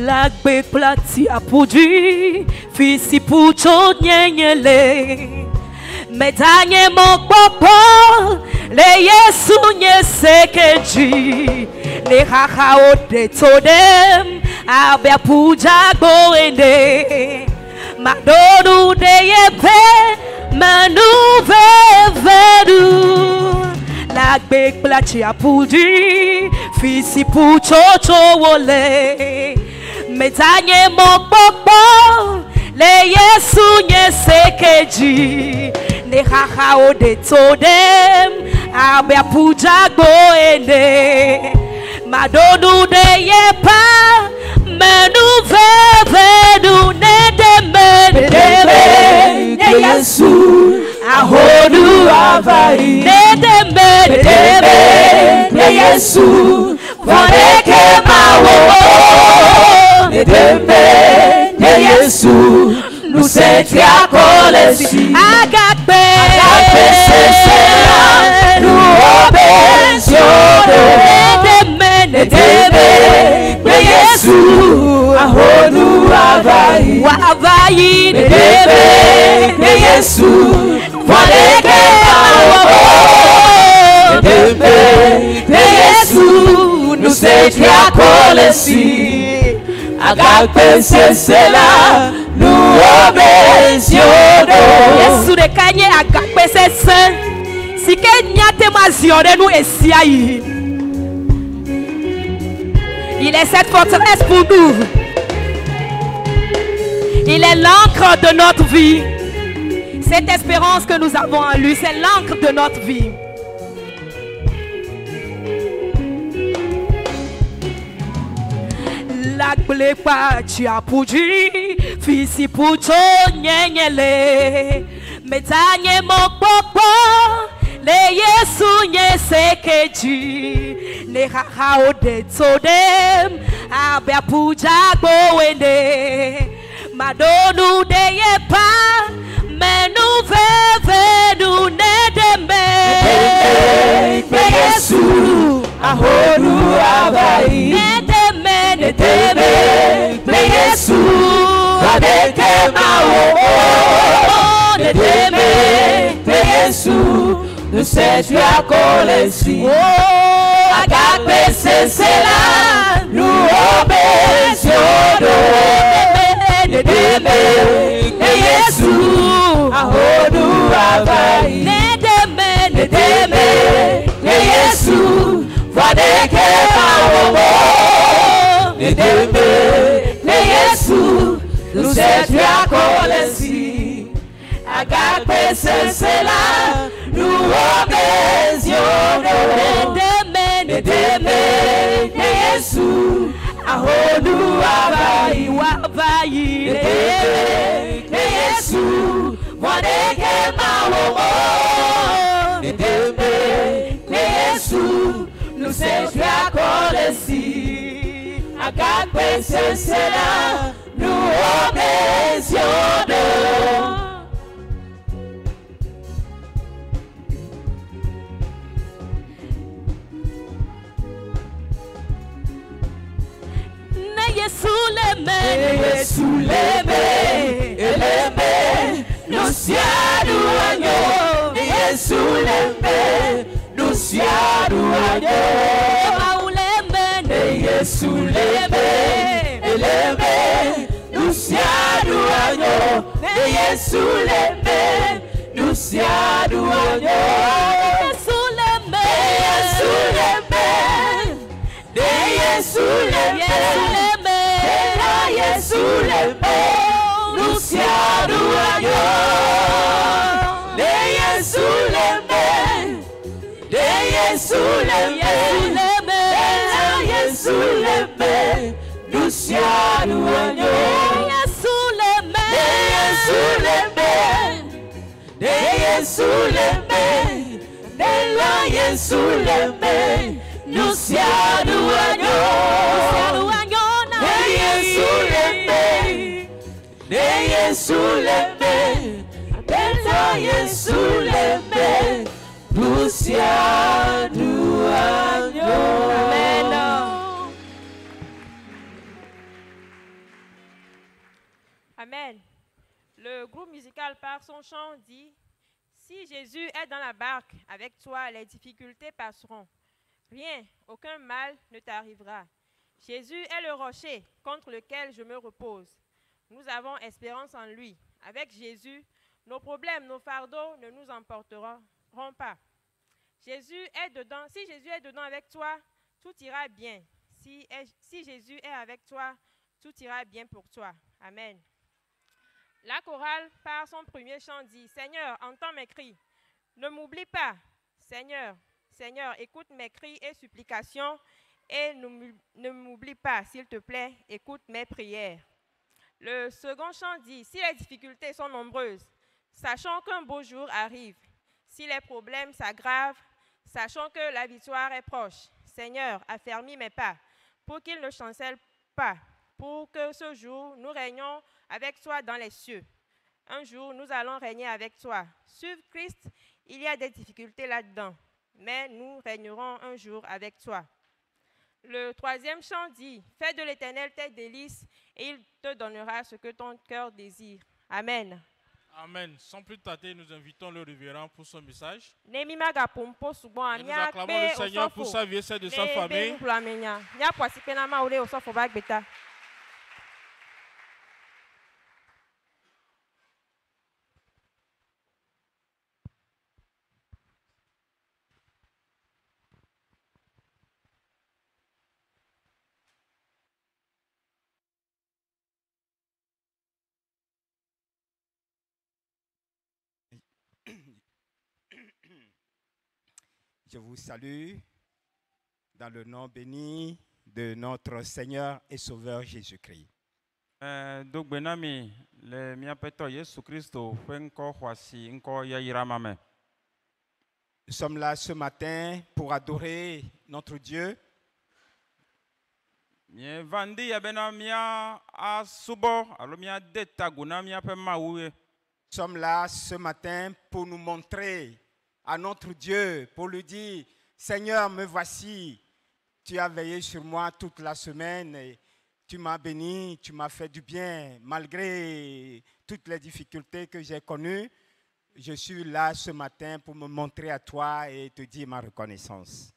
La plati a produit, fils pour chonyele. Medanye mon popo, le yesu nye sekeji. Le hahao de todem, abe puja goende. Madonu de yepe, manu vevedu. La plati a produit, fils pour chocho wole. Medanye mon popo, le yesu nye sekeji. Ne hahao de todem, abe puja goende. Madonu de yepa, menu vevedu ne deme ne yesu ahodu avai ne deme ne yesu vaneke mawo ne deme ne yesu nous étions collés agape c'est nous obéissons ne deme ne yesu ahodu avai wa avai ne deme ne yesu vaneke mawo ne deme ne yesu nous étions collés agape c'est cela nous obéissons. Yesu de kanye agape c'est saint. Si que nyate maziore nous esiayi. Il est cette forteresse pour nous. Il est l'encre de notre vie. Cette espérance que nous avons en lui, c'est l'encre de notre vie. La blepa chia puji, fisi pucho nyenyele. Metanye mo popo, le yesu nye sekeji. Ne hahao de todem, abe puja goende. Madonu de yepa, menu vevedu ne dembe. Ne yesu, ahodu avai. Ne deme, ne deme, ne yesu, vaneke mawo. Ne deme, ne yesu, nous étions collés. Oh, agape c'est cela, nous obéissons. Ne deme, ne yesu, ahodu avai. Ne deme, ne yesu, vaneke mawo. Ne deme, ne yesu, nous étions collés. Agape c'est cela, nous obéissons. Ne deme, ne yesu, ahodu avai wa avai. Ne yesu, vaneke mawo. Ne deme, ne yesu, nous étions collés. Agape c'est cela, nous obéissons. Yesu leme, eleme, nous siadu anyo. Yesu leme, nous siadu anyo. Mauleme, Yesu leme, eleme, nous siadu anyo. Yesu leme, nous siadu anyo. Yesu leme, Yesu leme, Yesu leme, nous siadu anyo. De Yesu leme, Yesu leme, Yesu leme, nous siadu anyo. Yesu leme, Yesu leme, Yesu leme, nous siadu anyo. Yesu leme, Yesu leme, nous siadu anyo. Amen. Amen. Le groupe musical par son chant dit: si Jésus est dans la barque avec toi, les difficultés passeront. Rien, aucun mal ne t'arrivera. Jésus est le rocher contre lequel je me repose. Nous avons espérance en lui. Avec Jésus, nos problèmes, nos fardeaux ne nous emporteront pas. Jésus est dedans. Si Jésus est dedans avec toi, tout ira bien. Si Jésus est avec toi, tout ira bien pour toi. Amen. La chorale, par son premier chant, dit: Seigneur, entends mes cris. Ne m'oublie pas. Seigneur, Seigneur, écoute mes cris et supplications et ne m'oublie pas, s'il te plaît, écoute mes prières. Le second chant dit: si les difficultés sont nombreuses, sachons qu'un beau jour arrive. Si les problèmes s'aggravent, sachons que la victoire est proche. Seigneur, affermis mes pas pour qu'ils ne chancellent pas, pour que ce jour, nous régnions avec toi dans les cieux. Un jour, nous allons régner avec toi. Suivre Christ, il y a des difficultés là-dedans, mais nous régnerons un jour avec toi. Le troisième chant dit: fais de l'Éternel tes délices et il te donnera ce que ton cœur désire. Amen. Amen. Sans plus tarder, nous invitons le révérend pour son message. Et nous acclamons le Seigneur pour sa vie et celle de sa famille. Je vous salue dans le nom béni de notre Seigneur et Sauveur Jésus-Christ. Nous sommes là ce matin pour adorer notre Dieu. Nous sommes là ce matin pour nous montrer à notre Dieu, pour lui dire: Seigneur, me voici, tu as veillé sur moi toute la semaine, et tu m'as béni, tu m'as fait du bien, malgré toutes les difficultés que j'ai connues. Je suis là ce matin pour me montrer à toi et te dire ma reconnaissance.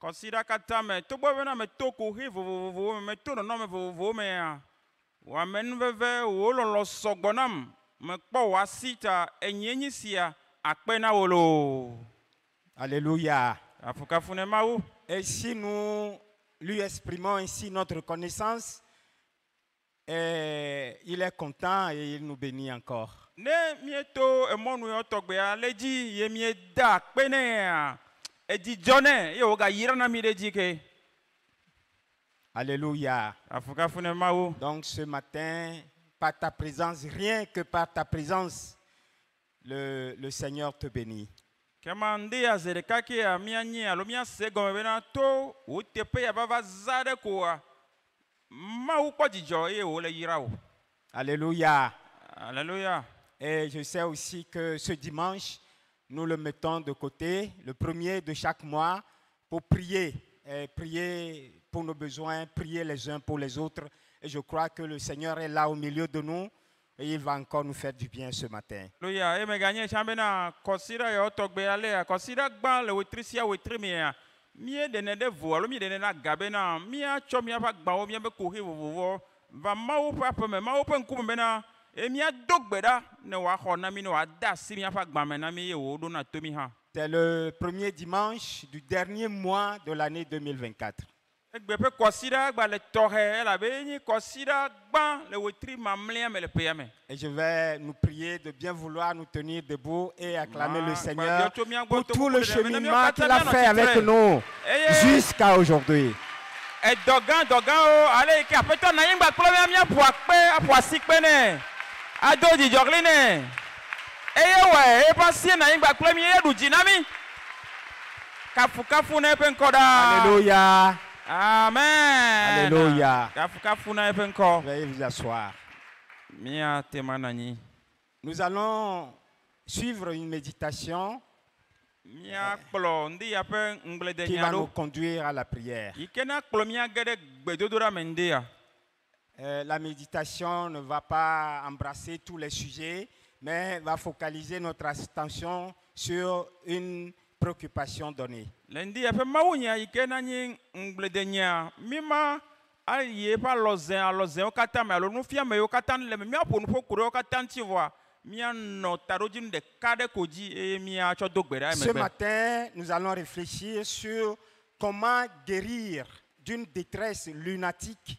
Considère katame to bobe na me to ko he vovovo me to no me vovovo me a wa men veve wo lo sogbonam me kpo wa sita enyenyi sia akpena wolo. Alléluia. Afuka fune mawu. Et si nous lui exprimons ainsi notre reconnaissance, il est content et il nous bénit encore. Ne mieto emonu yo togbe a leji ye mie da akpene. Alléluia. Donc ce matin, par ta présence, rien que par ta présence, le Seigneur te bénit. Alléluia. Alléluia. Et je sais aussi que ce dimanche, nous le mettons de côté, le premier de chaque mois, pour prier. Prier pour nos besoins, prier les uns pour les autres. Et je crois que le Seigneur est là au milieu de nous et il va encore nous faire du bien ce matin. C'est le premier dimanche du dernier mois de l'année 2024. Et je vais nous prier de bien vouloir nous tenir debout et acclamer le Seigneur pour tout le cheminement qu'il a fait avec nous jusqu'à aujourd'hui. Alléluia. Amen. Alléluia. Veuillez vous asseoir. Nous allons suivre une méditation mia kplɔ ndi ya ƒe ŋgblede qui nya va nous ɖo conduire à la prière. yi ke na kplɔ mia ge ɖe gbedodoɖa me ndi ya. La méditation ne va pas embrasser tous les sujets, mais va focaliser notre attention sur une préoccupation donnée. Le ndi ya ƒe mawunya yi ke na nyi ŋgblede nya mi ma ayi eƒe alɔzɛwo katã me alo nufiamewo katã le me miaƒo nu ƒo ku ɖe wo katã ŋuti vɔa mianɔ taɖodzinu ɖeka ɖe ko dzi eye miatsɔ do gbe ɖa Ce emegbe. matin, nous allons réfléchir sur comment guérir d'une détresse lunatique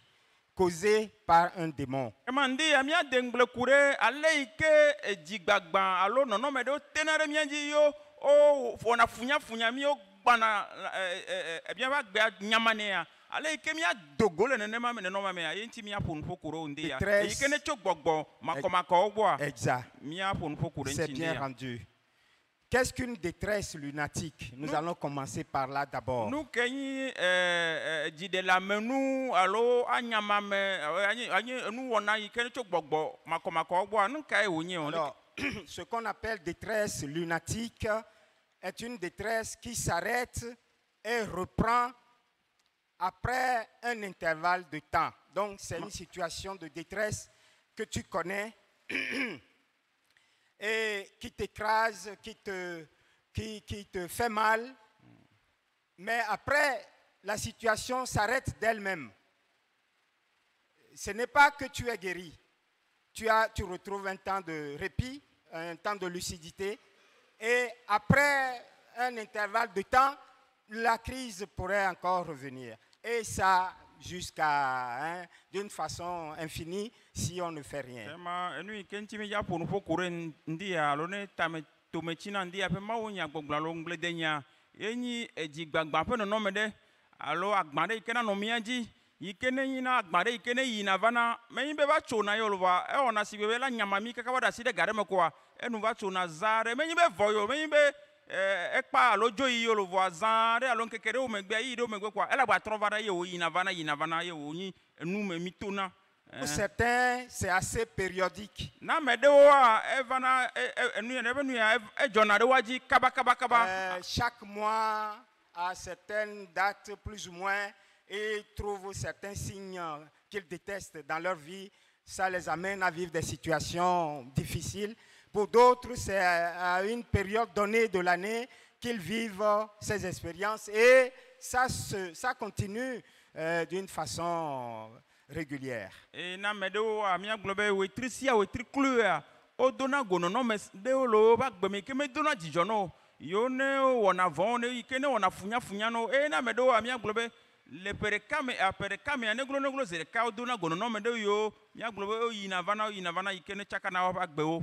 causée par un démon. Ema ndi ya miade ŋgble ku ɖe ale yi ke dzigbagba alo nɔnɔme ɖewo tena ɖe mia dzi yo o wɔna funyafunya miwo gbana miaƒe agbea nyamanea ale yi ke miadogo le nenɔme mea ye ŋuti miaƒo nu ƒo ku ɖe wo ndi ya yi ke ne tso gbɔgbɔ makɔmakɔwo gbɔa Exact. miaƒo nu ƒo ku ɖe C'est ŋuti ndi bien ya. rendu. Qu'est-ce qu'une détresse lunatique? Nous allons commencer par là d'abord. Nu ke nyi dziɖelamenu alo anyamame anyi nuwɔna yi ke ne tso gbɔgbɔ makɔmakɔwo gbɔa nu kae wònye o. Alors, ce qu'on appelle détresse lunatique est une détresse qui s'arrête et reprend après un intervalle de temps. Donc, c'est une situation de détresse que tu connais et qui t'écrase, qui te fait mal. Mais après, la situation s'arrête d'elle-même. Ce n'est pas que tu es guéri. Tu retrouves un temps de répit, un temps de lucidité. Et après un intervalle de temps, la crise pourrait encore revenir. Et ça, jusqu'à d'une façon infinie, si on ne fait rien. Yi ke ne yina agba ɖe yi ke ne yina vana menyi be va tsona ye lova ewɔna si be la nyamami kaka va ɖe asi ɖe ga ɖe me koa enu va tsona zã ɖe menyi be vɔ yo menyi be ekpa alo dzo yi yo lovoa zã ɖe alo ŋkeke ɖe wo megbe yi ɖe wo megbe koa ele agba trɔ va ɖe ye wo yina vana ye wo nyi enu me mi tona. Pour certains, c'est assez périodique. Na ame ɖewoa evana enu ya ebe nu ya edzɔna ɖe wa dzi kaba. Chaque mois à certaines dates plus ou moins, et trouvent certains signes qu'ils détestent dans leur vie. Ça les amène à vivre des situations difficiles. Pour d'autres, c'est à une période donnée de l'année qu'ils vivent ces expériences. Et ça continue d'une façon régulière. Et le perekame neglo zereka odona gonono de yo mia globe yina vana ikene chakana wa agbewo.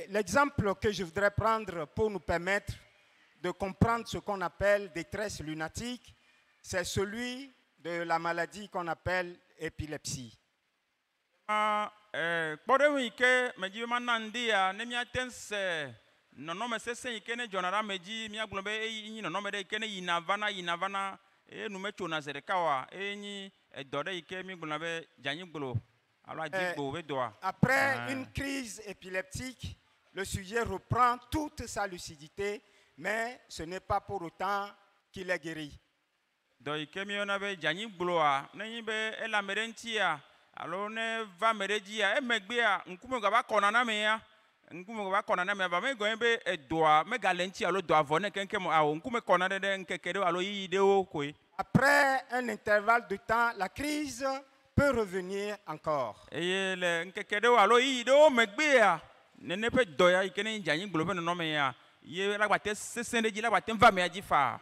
L'exemple que je voudrais prendre pour nous permettre de comprendre ce qu'on appelle détresse lunatique, c'est celui de la maladie qu'on appelle épilepsie. Pore ike meji manandi ya ne mia tense nono me sese ikene jonara meji mia globe yi nono me de ikene yina vana et nous mettons dans les cas Après une crise épileptique, le sujet reprend toute sa lucidité, mais ce n'est pas pour autant qu'il est guéri. Après un intervalle de temps, la crise peut revenir encore.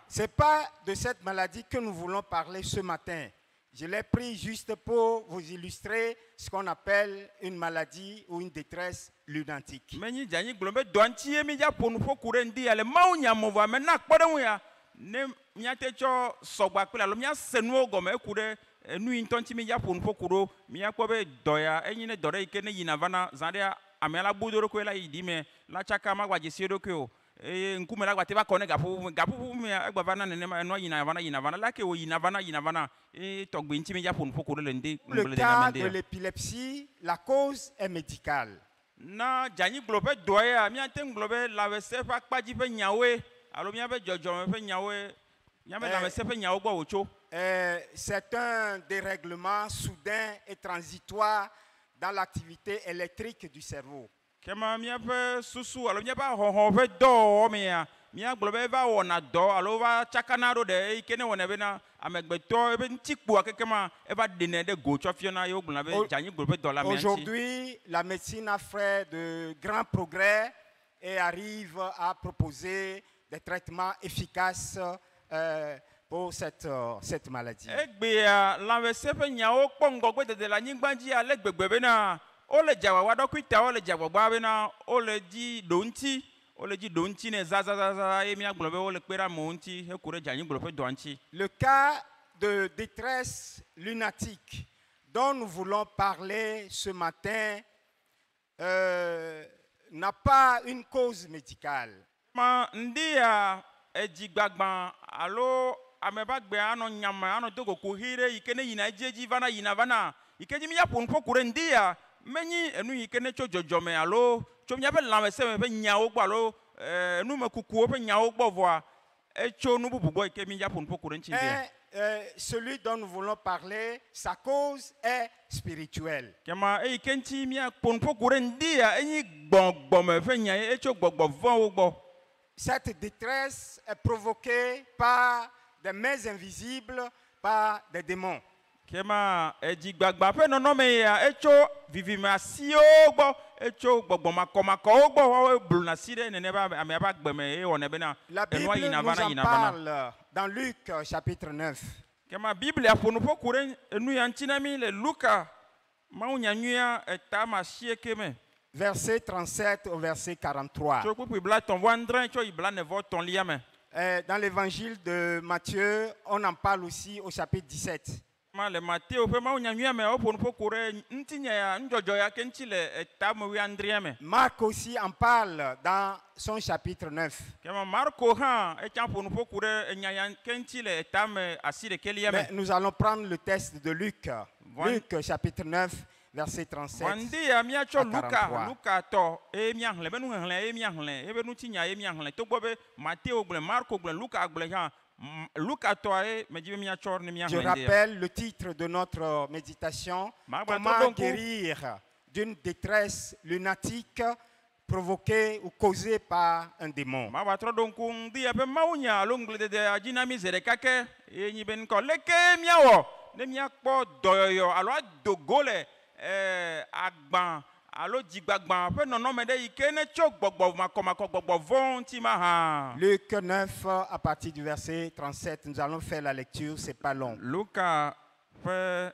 C'est pas de cette maladie que nous voulons parler ce matin. Je l'ai pris juste pour vous illustrer ce qu'on appelle une maladie ou une détresse lunatique. Le cas de l'épilepsie, la cause est médicale. alo miabe dzɔdzɔme ƒe nyawoe miabe lãmesẽ ƒe nyawo gbɔ wòtso. C'est un dérèglement soudain et transitoire dans l'activité électrique du cerveau. Kema miaƒe susu alo miaƒe xɔxɔ ƒe dɔwɔwɔmea miagblɔ be eva wɔna dɔ alo va tsakana ɖo ɖe eyi ke ne wɔna bena amegbetɔ ebe ŋutikpoa kekema eva ɖenɛ ɖe go tsɔ fiona ye wogblɔna be dzanyigblɔ ƒe dɔ la mea ŋuti. Aujourd'hui, la médecine a fait de grands progrès et arrive à proposer des traitements efficaces pour cette maladie. Egbea lãmesẽ ƒe nyawo kpɔ ŋgɔgbe dede le anyigba dzi ale gbegbe bena wole dzawawa ɖɔkuitawo le dzagbɔgba bena wole dzi ɖo ŋuti. Le cas de détresse lunatique dont nous voulons parler ce matin n'a pas une cause médicale. Meni enu yi ke ne tso dzɔdzɔme alo tso miaƒe lãmesẽ ƒe nyawo gbɔ alo numekukuwo ƒe nyawo gbɔ vɔa etso nu bubu gbɔ yi ke mi ya ƒo nuƒo ku ɖe ŋuti ndia. Celui dont nous voulons parler, sa cause est spirituelle. Kema eyi ke ŋuti mia ƒo nuƒo ku ɖe ŋdia enyi gbɔgbɔme ƒe nya ye etso gbɔgbɔ vɔwo gbɔ. Cette détresse est provoquée par des mains invisibles, par des démons. Kema edzigbagba ƒe nɔnɔme ya etso vivime asiwo gbɔ etso gbɔgbɔmakɔmakɔwo gbɔ wɔwo bluna si ɖe nene be amea ƒe agbe me eye wɔnɛ bena enua yina vana yina vana. La Bible nous en parle dans Luc chapitre 9. Kema Biblia ƒo nuƒo ku ɖe enu ya ŋuti na mi le Luka mawunyanyuia etama asieke me. Verset 37 au verset 43. Tso kpukpui bla tɔ̃ vɔ andre tso yi bla ne vɔ tɔ̃lia me. Dans l'évangile de Matthieu, on en parle aussi au chapitre 17. Le Matthieu ƒe mawunyanyuia me woƒo nuƒo ku ɖe ŋutinya ya ŋdzɔdzɔ ya ke ŋuti le etame wuiandrea me. Marc aussi en parle dans son chapitre 9. Kema Marco hã etsã ƒo nuƒo ku ɖe enya ya ke ŋuti le etame asi ɖekelia me. Mais nous allons prendre le texte de Luc. Luc chapitre 9 verset 37 à 43. Luka tɔ eye miaxlẽ be nuxexlẽ eye miaxlẽ ebe ŋutinya eye miaxlẽ togbɔ be Matthieu gblẽ Marco gblẽ Luka gblẽ hã. Je rappelle le titre de notre méditation, comment guérir d'une détresse lunatique provoquée ou causée par un démon. Luc 9 à partir du verset 37, nous allons faire la lecture, c'est pas long. Luka le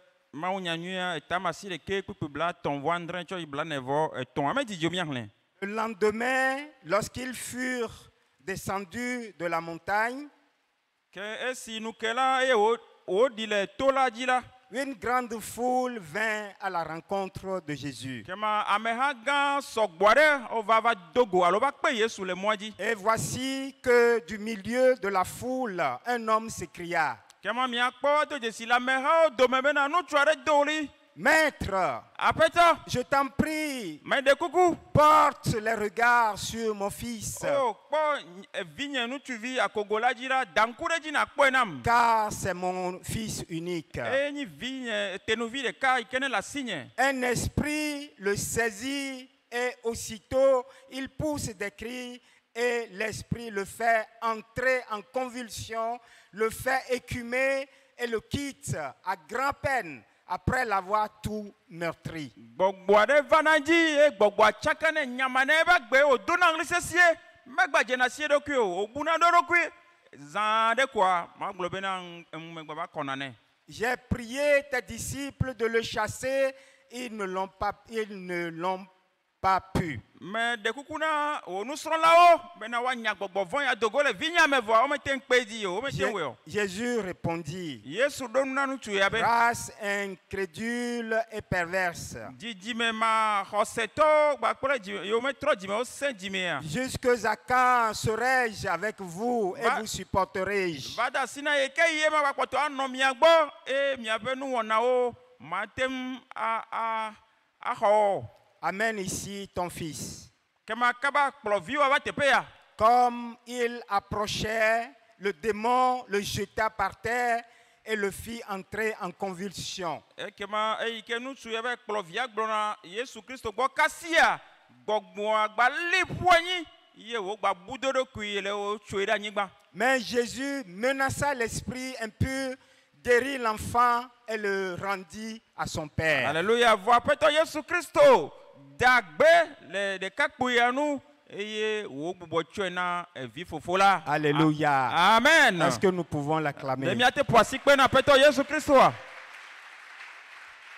lendemain, lorsqu'ils furent descendus de la montagne, une grande foule vint à la rencontre de Jésus. Et voici que du milieu de la foule, un homme s'écria: Maître, je t'en prie, porte les regards sur mon fils, car c'est mon fils unique. Un esprit le saisit et aussitôt il pousse des cris et l'esprit le fait entrer en convulsion, le fait écumer et le quitte à grand-peine après l'avoir tout meurtri. J'ai prié tes disciples de le chasser, ils ne l'ont pas pu. Jésus répondit: Race incrédule et perverse, jusqu'à quand serai-je avec vous et vous supporterai-je? Amène ici ton fils. Comme il approchait, le démon le jeta par terre et le fit entrer en convulsion. Ekema eyike nutsu yebe kplɔ via gblɔna Yesu Kristo gbɔ kasia gbɔgbɔa gba li ƒu anyi ye wo gba budo ɖokui le wo tsoe ɖe anyigba. Mais Jésus menaça l'esprit impur, guérit l'enfant et le rendit à son père. Alléluia. Vɔ aƒetɔ Yesu Kristo dagbe le ɖekakpuia nu eye wo gbugbɔ tsɔe na vi fofo la. Alléluia. Amen. Est-ce que nous pouvons l'acclamer? Le miate ƒo asikpe na aƒetɔ Yesu Kristo.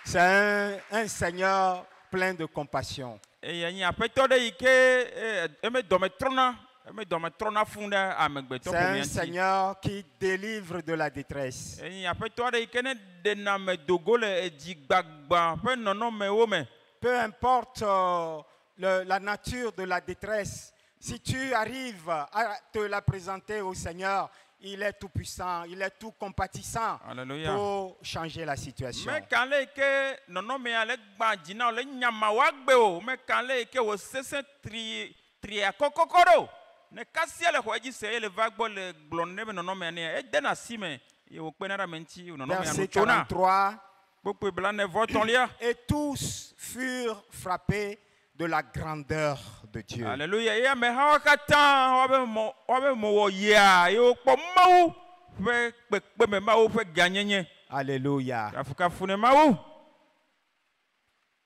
C'est un Seigneur plein de compassion. Eye nyi aƒetɔ ɖe yi ke eme dɔme trɔna fun ɖe amegbetɔ C'est un ƒomea ŋuti. Seigneur qui délivre de la détresse. Eye aƒetɔ ɖe yi ke ne ɖena ame dogo le edzigbagba ƒe nɔnɔmewo me. Peu importe la nature de la détresse, si tu arrives à te la présenter au Seigneur, il est tout puissant, il est tout compatissant. Alléluia. Pour changer la situation. Me kan le ke nɔnɔmea le gba dzi na le nyama wa gbe o. Me kan le ke wo sese tria kɔkɔkɔ ɖo. Ne kasia le xɔ dzi se le va gbɔ le gblɔ ne be nɔnɔmea ne ede na si me ye wo kpe na ɖe ame ŋuti nɔnɔmea no Verset tsona. 43. Kpokpe bla ne vɔ tɔlia. Et tous furent frappés de la grandeur de Dieu. Alléluia. Ye amehawo katã wobe mo wɔ yia ye wo kpɔ Mawu ƒe kpekpeme, Mawu ƒe ganyenye. Alléluia. Kafukafu ne Mawu.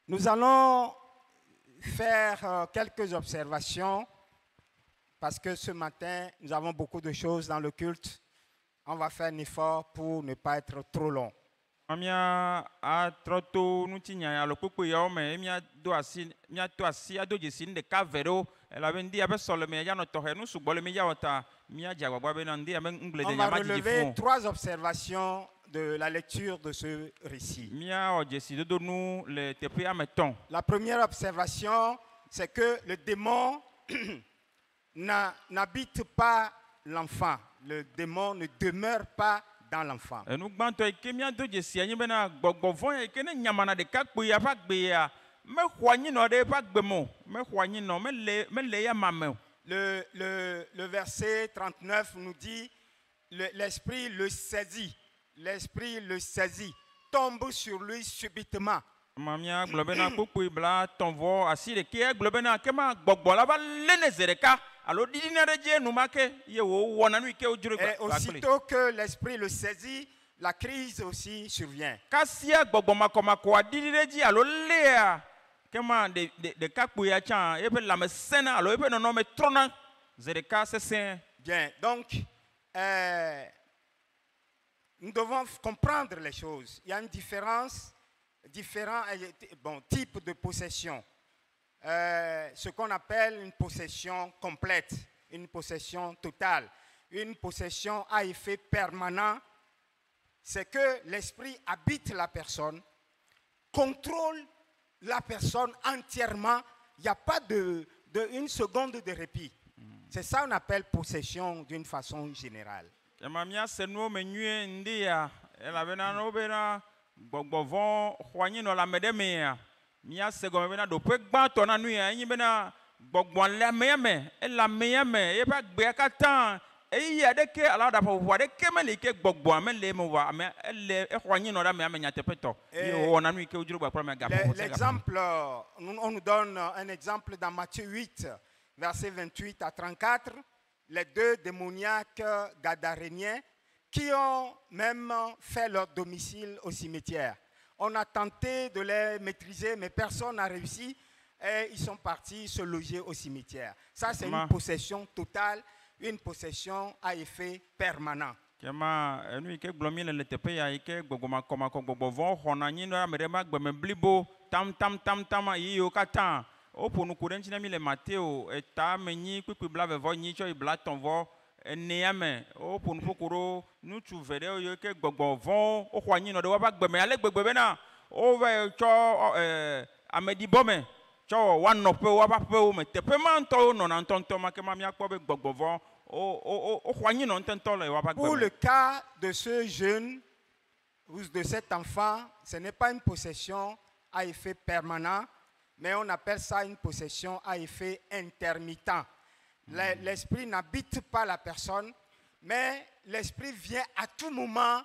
Nous allons faire quelques observations parce que ce matin, nous avons beaucoup de choses dans le culte. On va faire un effort pour ne pas être trop long. Mia atrɔ to nutinya alo kpekpe yawo me miado asi ado dzesi nu ɖeka ve ɖewo elabe ŋdi abe sɔleme ya nɔ tɔxɛ nu sugbɔ le mi ya wɔta miadze agbagba bena ŋdi abe ŋgble On de va nyama dzidzi relever fún. 3 observations de la lecture de ce récit. Miawɔ dzesi dodo nu le teƒe ame tɔn. La première observation, c'est que le démon n'habite pas l'enfant. Le démon ne demeure pas dans l'enfant. Enu gbãtɔ yi ke miado dzesi anyi bena gbɔgbɔ vɔ yi ke ne nyamana ɖekakpui ya ƒe agbea mexɔ anyinɔ ɖe eƒe agbe me o, mexɔ anyinɔ mele ya ma me o. Le verset 39 nous dit l'esprit le saisit. L'esprit le saisit, tombe sur lui subitement. Mamia gblɔ bena kpokpoe bla tɔnvɔ asi ɖeke gblɔ bena kema gbɔgbɔ la va lé ne ze ɖeka alo ɖiɖina ɖe dzi enumake ye wòwɔna nu yi ke wodzro Et aussitôt que l'esprit le saisit, la crise aussi survient. Kasia gbɔgbɔ makɔmakɔa ɖiɖi ɖe dzi alo léa kema ɖekakpuia tsã eƒe lãme sẽna alo eƒe nɔnɔme trɔna ze ɖeka sesẽ. Bien, donc nous devons comprendre les choses. Il y a une différents types de possession. Ce qu'on appelle une possession complète, une possession totale, une possession à effet permanent, c'est que l'esprit habite la personne, contrôle la personne entièrement, il n'y a pas une seconde de répit. C'est ça qu'on appelle possession d'une façon générale. Mamia se nuwo me nyuie ndia elabena no bena gbɔgbɔ vɔ xɔ anyi nɔ lãme ɖe mea mia se gɔme bena ɖoƒe gbãtɔ na nu ya enyi bena gbɔgbɔ le amea me ele amea me yeƒe agbea katã eyi aɖeke alo aɖaƒeƒoƒo aɖeke meli ke gbɔgbɔa mele eme o ame ele exɔ anyi nɔ ɖe amea me nyateƒetɔ ye wòwɔna nu yi ke wodzro gbakpɔ ame gaƒoƒo. L'exemple, on nous donne un exemple dans Matthieu 8, versets 28 à 34. Les 2 démoniaques gadaréniens qui ont même fait leur domicile au cimetière. On a tenté de les maîtriser, mais personne n'a réussi et ils sont partis se loger au cimetière. Ça, c'est une possession totale, une possession à effet permanent. Kema enu yi ke gblɔm mi le teƒe ya yi ke gbɔgbɔmakɔmakɔ gbɔgbɔ vɔ xɔna anyi ɖe ame ɖe ma gbeme blibo tam yiwo katã. Opo nuku ɖe ŋuti na mi le Mateo eta me nyi kpekpe blavevɔ nyi tsɔ yi bla tɔnvɔ enea me opo nuƒoko ɖo nutsu ve ɖewo yiwo ke gbɔgbɔ vɔ woxɔ anyi nɔ ɖe woƒe agbeme ale gbegbe bena wova tsɔ ameɖibɔ me tsɔ wɔ woanɔƒewo woƒe aƒewo me teƒe ma ŋutɔwo nɔna ŋutɔŋutɔ ma ke ma miakpɔ be gbɔgbɔ vɔ woxɔ anyi nɔ ŋutɔŋutɔ le woƒe agbeme. Pour le cas de ce jeune ou de cet enfant, ce n'est pas une possession à effet permanent, mais on appelle ça une possession à effet intermittent. L'esprit n'habite pas la personne, mais l'esprit vient à tout moment.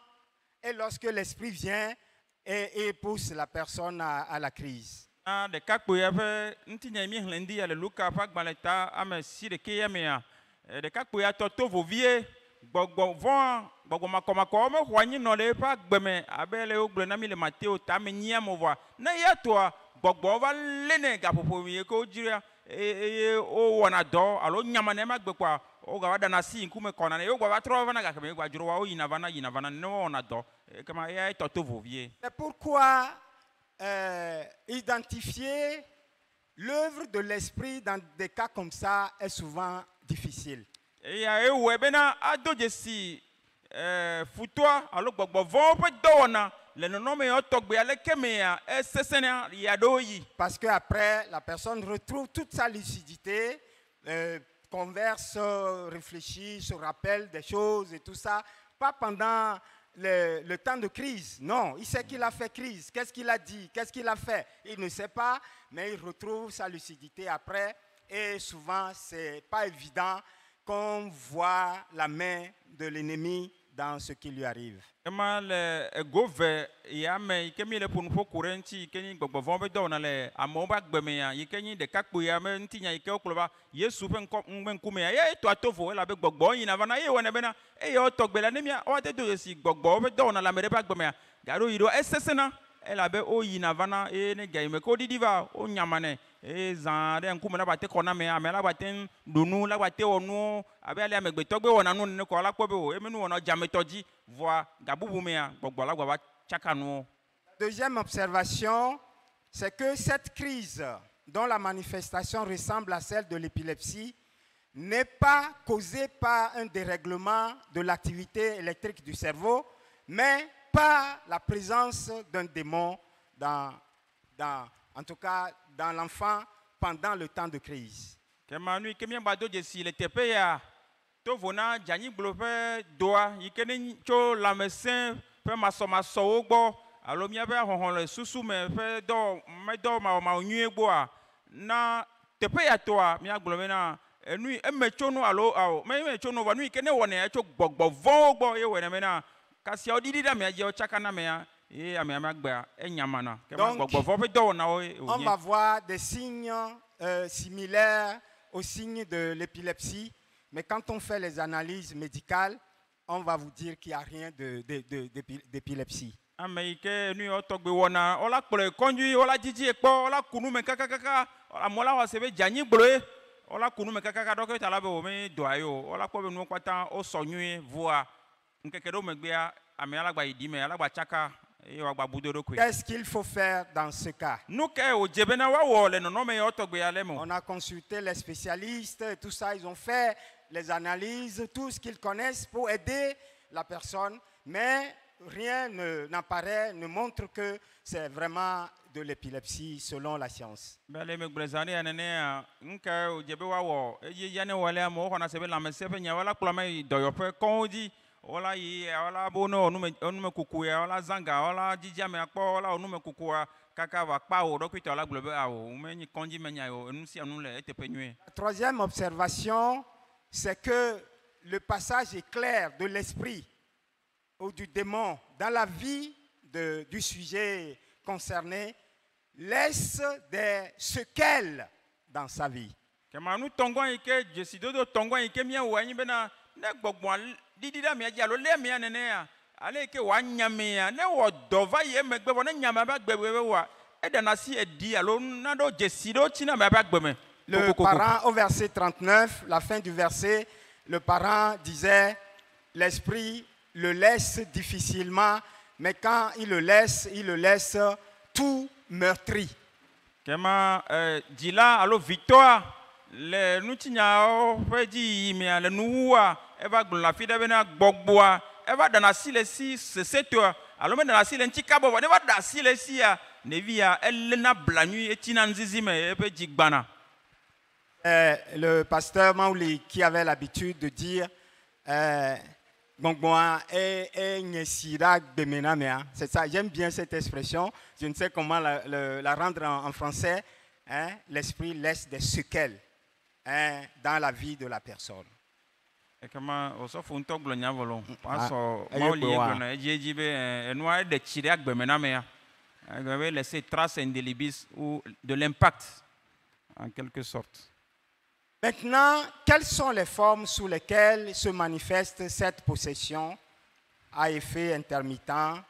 Et lorsque l'esprit vient et pousse la personne à la crise. C'est pourquoi identifier l'œuvre de l'esprit dans des cas comme ça est souvent difficile. Parce qu'après, la personne retrouve toute sa lucidité, converse, réfléchit, se rappelle des choses et tout ça. Pas pendant le temps de crise. Non, il sait qu'il a fait crise. Qu'est-ce qu'il a dit? Qu'est-ce qu'il a fait? Il ne sait pas, mais il retrouve sa lucidité après. Et souvent, ce n'est pas évident qu'on voit la main de l'ennemi dans ce qui lui arrive. Deuxième observation, c'est que cette crise dont la manifestation ressemble à celle de l'épilepsie n'est pas causée par un dérèglement de l'activité électrique du cerveau, mais par la présence d'un démon en tout cas dans l'enfant pendant le temps de crise. Donc, on va voir des signes similaires aux signes de l'épilepsie, mais quand on fait les analyses médicales, on va vous dire qu'il n'y a rien d'épilepsie. Qu'est-ce qu'il faut faire dans ce cas? On a consulté les spécialistes, tout ça, ils ont fait les analyses, tout ce qu'ils connaissent pour aider la personne, mais rien n'apparaît, ne montre que c'est vraiment de l'épilepsie selon la science. La troisième observation, c'est que le passage est clair de l'esprit ou du démon dans la vie du sujet concerné laisse des séquelles dans sa vie. Le parent, au verset 39, la fin du verset, le parent disait, l'esprit le laisse difficilement, mais quand il le laisse tout meurtri. Le pasteur Maouli qui avait l'habitude de dire c'est ça, j'aime bien cette expression, je ne sais comment la rendre en français, hein? L'esprit laisse des séquelles. dans la vie de la personne. Kama osofo ntɔ gblɔ nya vɔlɔ pasɔ eye mawuli gbe wa. gblɔ na edzi be enua de tsi ɖe agbeme na mea va laisser trace indélébile ou de l'impact en quelque sorte. Maintenant, quelles sont les formes sous lesquelles se manifeste cette possession à effet intermittent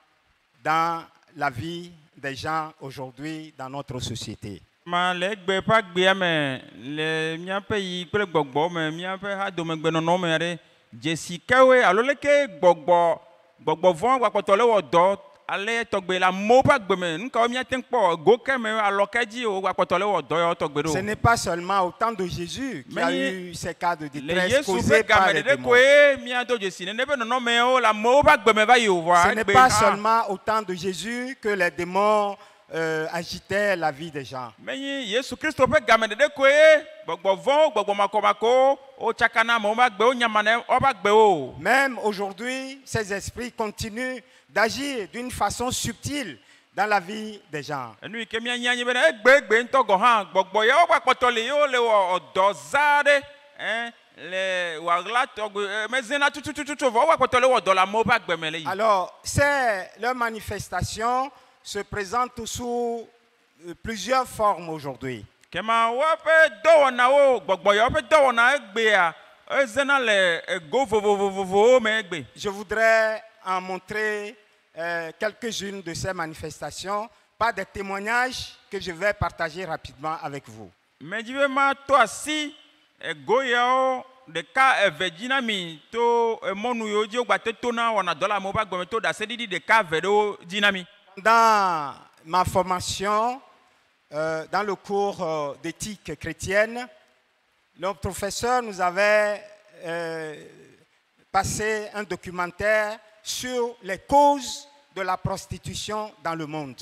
dans la vie des gens aujourd'hui dans notre société? Ma le gbe pa gbea me le miaƒe yi kple gbɔgbɔ me miaƒe hadomegbenɔnɔ me ɖe dzesikewoe alo leke gbɔgbɔ vɔ gbakpɔtɔ le wɔ dɔ ale tɔgbe le amewo ƒe agbe me nukawo miate ŋu kpɔ goke me alɔke dzi o gbakpɔtɔ le wɔ dɔ ya tɔgbe Ce ɖo. n'est pas seulement au temps de Jésus qu'il y a eu ces cas de Le détresse Yesu causés ƒe par game les ɖeɖe démons. koe miado dzesi nene ƒe nɔnɔmewo le amewo ƒe agbe me va yi o Ce voa n'est egbe pas hã. seulement au temps de Jésus que les démons agitaient la vie des gens. Menyi Yesu Kristo ƒe game ɖeɖe koe gbɔgbɔ vɔwo gbɔgbɔ makɔmakɔwo wo tsakana amewo ƒe agbewo nyamane woƒe agbewo. Même aujourd'hui, ces esprits continuent d'agir d'une façon subtile dans la vie des gens. Enu yi ke mianya nyi bena egbe ŋutɔ gɔ hã gbɔgbɔ yawo ƒe akpɔtɔ li yewo le wɔ dɔ zã aɖe le wòaɣla tɔgbe mezẽna tutututu vɔ woƒe akpɔtɔ le wɔ dɔ le amewo ƒe agbe me le yi. Alors, leurs manifestations se présentent sous plusieurs formes aujourd'hui. Kema woƒe dɔwɔnawo gbɔgbɔ yawo ƒe dɔwɔna egbea ezẽna le ego vovovovowo me egbe. Je voudrais en montrer quelques-unes de ces manifestations par des témoignages que je vais partager rapidement avec vous. Medzi be matɔ asi ego yawo ɖeka eve dzi na mi to mɔnu yiwo dzi wogbate tona wɔna dɔ le amewo ƒe agbe me to ɖaseɖiɖi ɖeka eve ɖewo dzi na mi. Dans ma formation, dans le cours d'éthique chrétienne, le professeur nous avait passé un documentaire sur les causes de la prostitution dans le monde.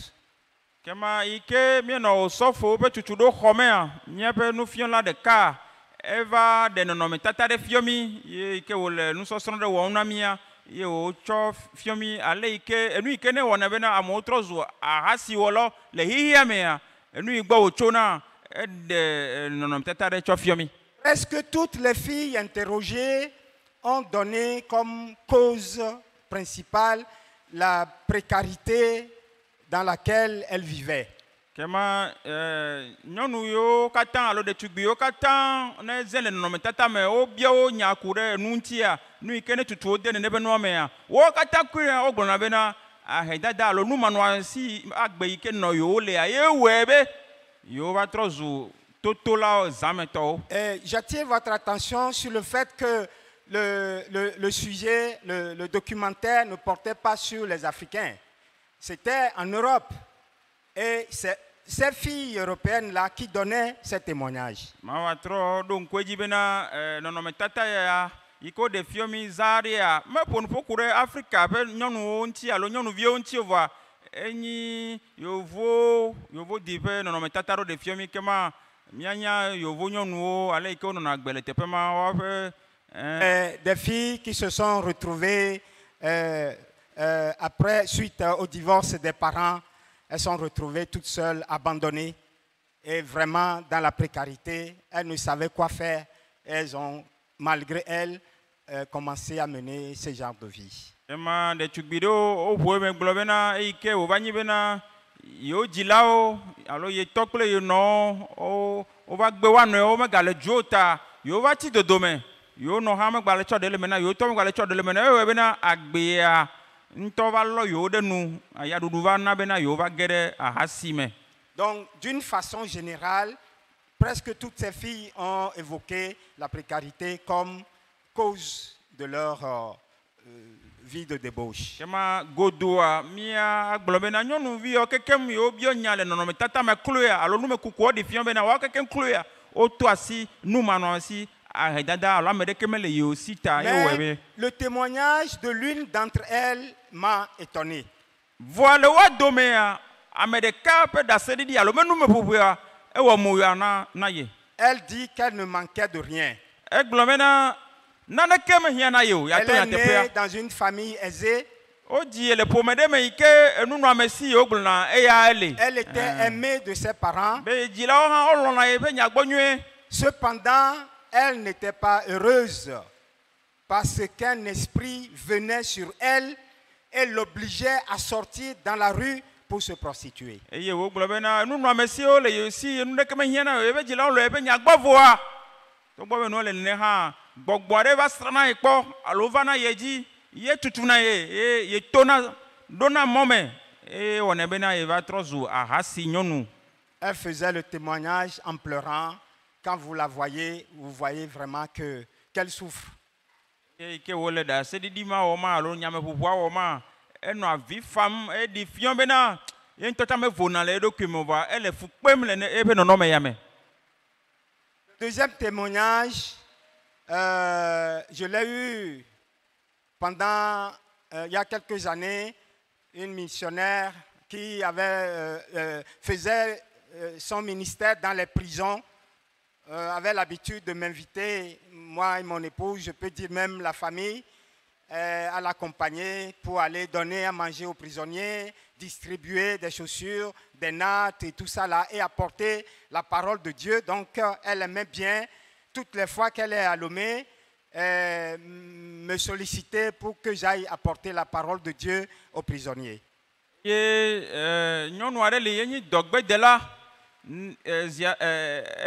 Kema ike mienɔ osɔfo ƒe tutu ɖo xɔmea míaƒe nufiɔla ɖeka eva ɖe nɔnɔmetata ɖe fiɔ mi ye ike wòle nusɔsrɔ̃ ɖe wɔm na mia ye wòtsɔ fiɔ mi ale ike enu ike ne wɔna bena amewo trɔ zu ahasiwɔlɔ le xixia mea enu yi gbɔ wòtsona eɖe nɔnɔmetata ɖe tsɔ fiɔ mi. Presque toutes les filles interrogées ont donné comme cause principale la précarité dans laquelle elles vivaient. Kema nyɔnu yiwo katã alo ɖetugbi yiwo katã ne zẽ le nɔnɔmetata me wobia wo nya ku ɖe nu ŋutia nu yi ke ne tutu wo de nene ƒe nua mea wo katã koe wogblɔna bena ahedada alo numanɔasi agbe yi ke nɔ yewo lea ye wɔe be yewo va trɔ zu totolawo zãmetɔwo. J'attire votre attention sur le fait que le sujet, le documentaire ne portait pas sur les Africains. C'était en Europe. Et c'est ces filles européennes-là qui donnaient ces témoignages. Ma va trɔ ɖo ŋku edzi bena nɔnɔmetata ya yi ke woɖe fiɔ mi zã ɖea meƒo nu ƒoku ɖe Afrika ƒe nyɔnuwo ŋuti alo nyɔnuviwo ŋuti o voa enyi yovodi ƒe nɔnɔmetata ɖo ɖe fiɔ mi kema mianya yovo nyɔnuwo ale yi ke wonɔna agbe le teƒe ma woaƒe. Des filles qui se sont retrouvées après, suite au divorce des parents, elles sont retrouvées toutes seules, abandonnées et vraiment dans la précarité. Elles ne savaient quoi faire. Elles ont, malgré elles, commencé à mener ce genre de vie. Ema ɖetugbi ɖewo woƒo eme gblɔ bena eyi ke wòva nyi bena yewo dzilawo alo yetɔ kple yenɔwo wova gbe woa nɔewo megale dzo ta yewo va tsi dodome yewo nɔ hã megbale tsɔ ɖe le me na yewo tɔ megbale tsɔ ɖe le me na ewɔe bena agbea ŋutɔ va lɔ yewo ɖe nu ayaɖuɖu va na bena yewo va ge ɖe ahasi me. Donc, d'une façon générale, presque toutes ces filles ont évoqué la précarité comme cause de leur vie de débauche. Kema godoa mia agblɔ bena nyɔnuviwo kekem yewo biɔ nya le nɔnɔmetata me kloea alo nume kukuwo ɖi fiɔ bena woawo kekem kloea woto asi numanɔasi ahedada alo ame ɖeke mele yewo si ta ewɔe be. Mais le témoignage de l'une d'entre elles m'a étonné. Voa le woa domea ame ɖeka ƒe ɖaseɖiɖi alo menume ƒoƒoa ewɔ moya na ye. Elle dit qu'elle ne manquait de rien. Egblɔ bena naneke mehiã na ye o Elle yato est nya teƒea. née dans une famille aisée. Wodzi le ƒome ɖe me yi ke enunɔamesi yewo gblɔna eya ele. Elle était aimée de ses parants. Be dzilawo hã wolɔ̃na ye ƒe nya gbɔ nyuie. Cependant, elle n'était pas heureuse parce qu'un esprit venait sur elle et l'obligeait à sortir dans la rue pour se prostituer. eye wo gblɔ bena nunɔamesiwo le yewo si enu ɖeke mehiã na ebe dzilawo le ebe nyagbɔvoa togbɔ be nua le nene hã gbɔgbɔ aɖe va srana ye kpɔ alo va na ye dzi ye tutuna ye ye tona ɖona mɔ me eye wɔnɛ bena ye va trɔ zu ahasi nyɔnu. Elle faisait le témoignage en pleurant. Quand vous la voyez, vous voyez vraiment qu'elle souffre. Ye ke wo le da seɖiɖi ma wɔ ma alo nyameʋuʋua wɔ ma enɔ avi fam eɖi fiɔ bena ye ŋutɔ ta me vona le eɖokui me vɔa ele fu kpem le ebe nɔnɔme ya me. Deuxième témoignage, je l'ai eu pendant, il y a quelques années, une missionnaire qui faisait son ministère dans les prisons, avait l'habitude de m'inviter, moi et mon épouse, je peux dire même la famille, à l'accompagner pour aller donner à manger aux prisonniers, distribuer des chaussures, des nattes et tout ça là, et apporter la parole de Dieu. Donc elle aimait bien, toutes les fois qu'elle est à Lomé, me solliciter pour que j'aille apporter la parole de Dieu aux prisonniers. Nyɔnu aɖe le yenyi dɔgbedela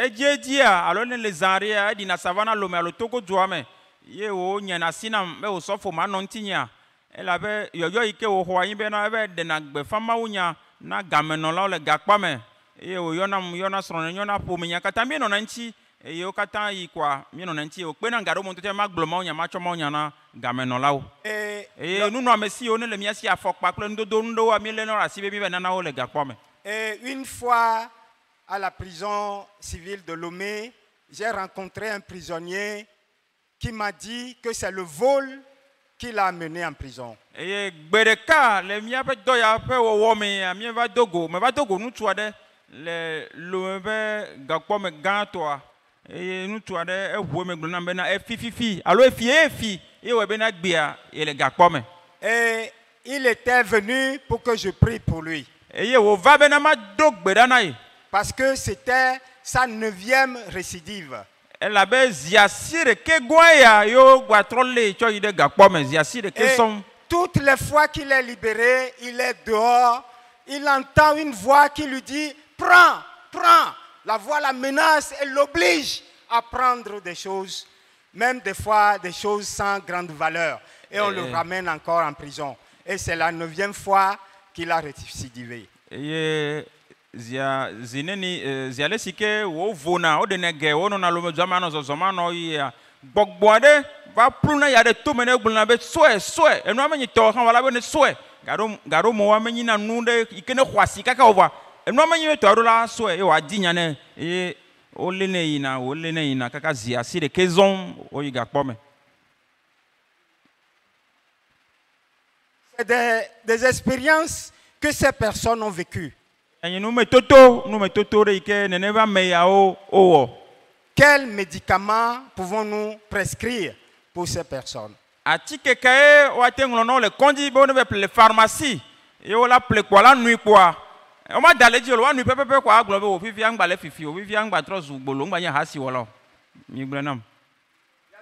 edzia alo ne le zã aɖea eɖina savana Lome alo Togo dua me ye wo nyena asi nam be wòsɔ fo ma nɔ ŋutinyia elabe yɔyɔ yi ke wòxɔ anyi bena ebe ɖena gbefa mawunya na gamenɔlawo le gakpa me eye wòyɔna srɔ̃ne nyɔna ƒomenya katã míenɔna ŋuti eye wo katã yi koa míenɔna ŋuti wòkpena ga ɖe mo ŋutɔ magblɔ mawunya matsɔ mawunya na gamenɔlawo eye nunɔamesiwo ne le mía si afɔkpa kple nudodo nuɖewoa míele nɔ asi be mí be nana wo le gakpɔ me. Et une fois à la prison civile de Lomé, j'ai rencontré un prisonnier qui m'a dit que c'est le vol qui l'a amené en prison. Eye gbe ɖeka le míaƒe dɔya ƒe wɔwɔ mea míeva dogo ŋutsu aɖe le Lome ƒe gakpɔme gãtɔa eye ŋutsu aɖe eʋu me gblɔ nam bena efi alo efi ye wɔ bena gbea ye le gakpɔ me. Et il était venu pour que je prie pour lui. Eye wòva bena ma do gbe ɖa na ye. Parce que c'était sa 9e récidive. Elabe ziasi ɖeke goa ya yo gbatrɔ le tsɔ yi ɖe gakpɔ me ziasi ɖeke sɔŋ. Toutes les fois qu'il est libéré, il est dehors, il entend une voix qui lui dit « Prends, prends ». La voix la menace et l'oblige à prendre des choses, même des fois des choses sans grande valeur. Et on le ramène encore en prison. Et c'est la 9e fois qu'il a récidivé. Zia le si ke wo vona o de ne ge wo nɔna Lome dua ma nɔ zɔzɔm anɔ yia gbɔgbɔ aɖe va pluna ya ɖe tome ne gblɔna be soe enua me nyitɔ hã wala be ne soe gaɖo mo wa me nyina nu ɖe yi ke ne xɔ asi kaka wo va enua me nyi tɔ aɖo la soe ye wòadi nya ne eye wolé ne yina kaka zi asi ɖeke zɔm wo yi gakpɔ me. C'est des expériences que ces personnes ont vécues. Quels médicaments pouvons-nous prescrire pour ces personnes?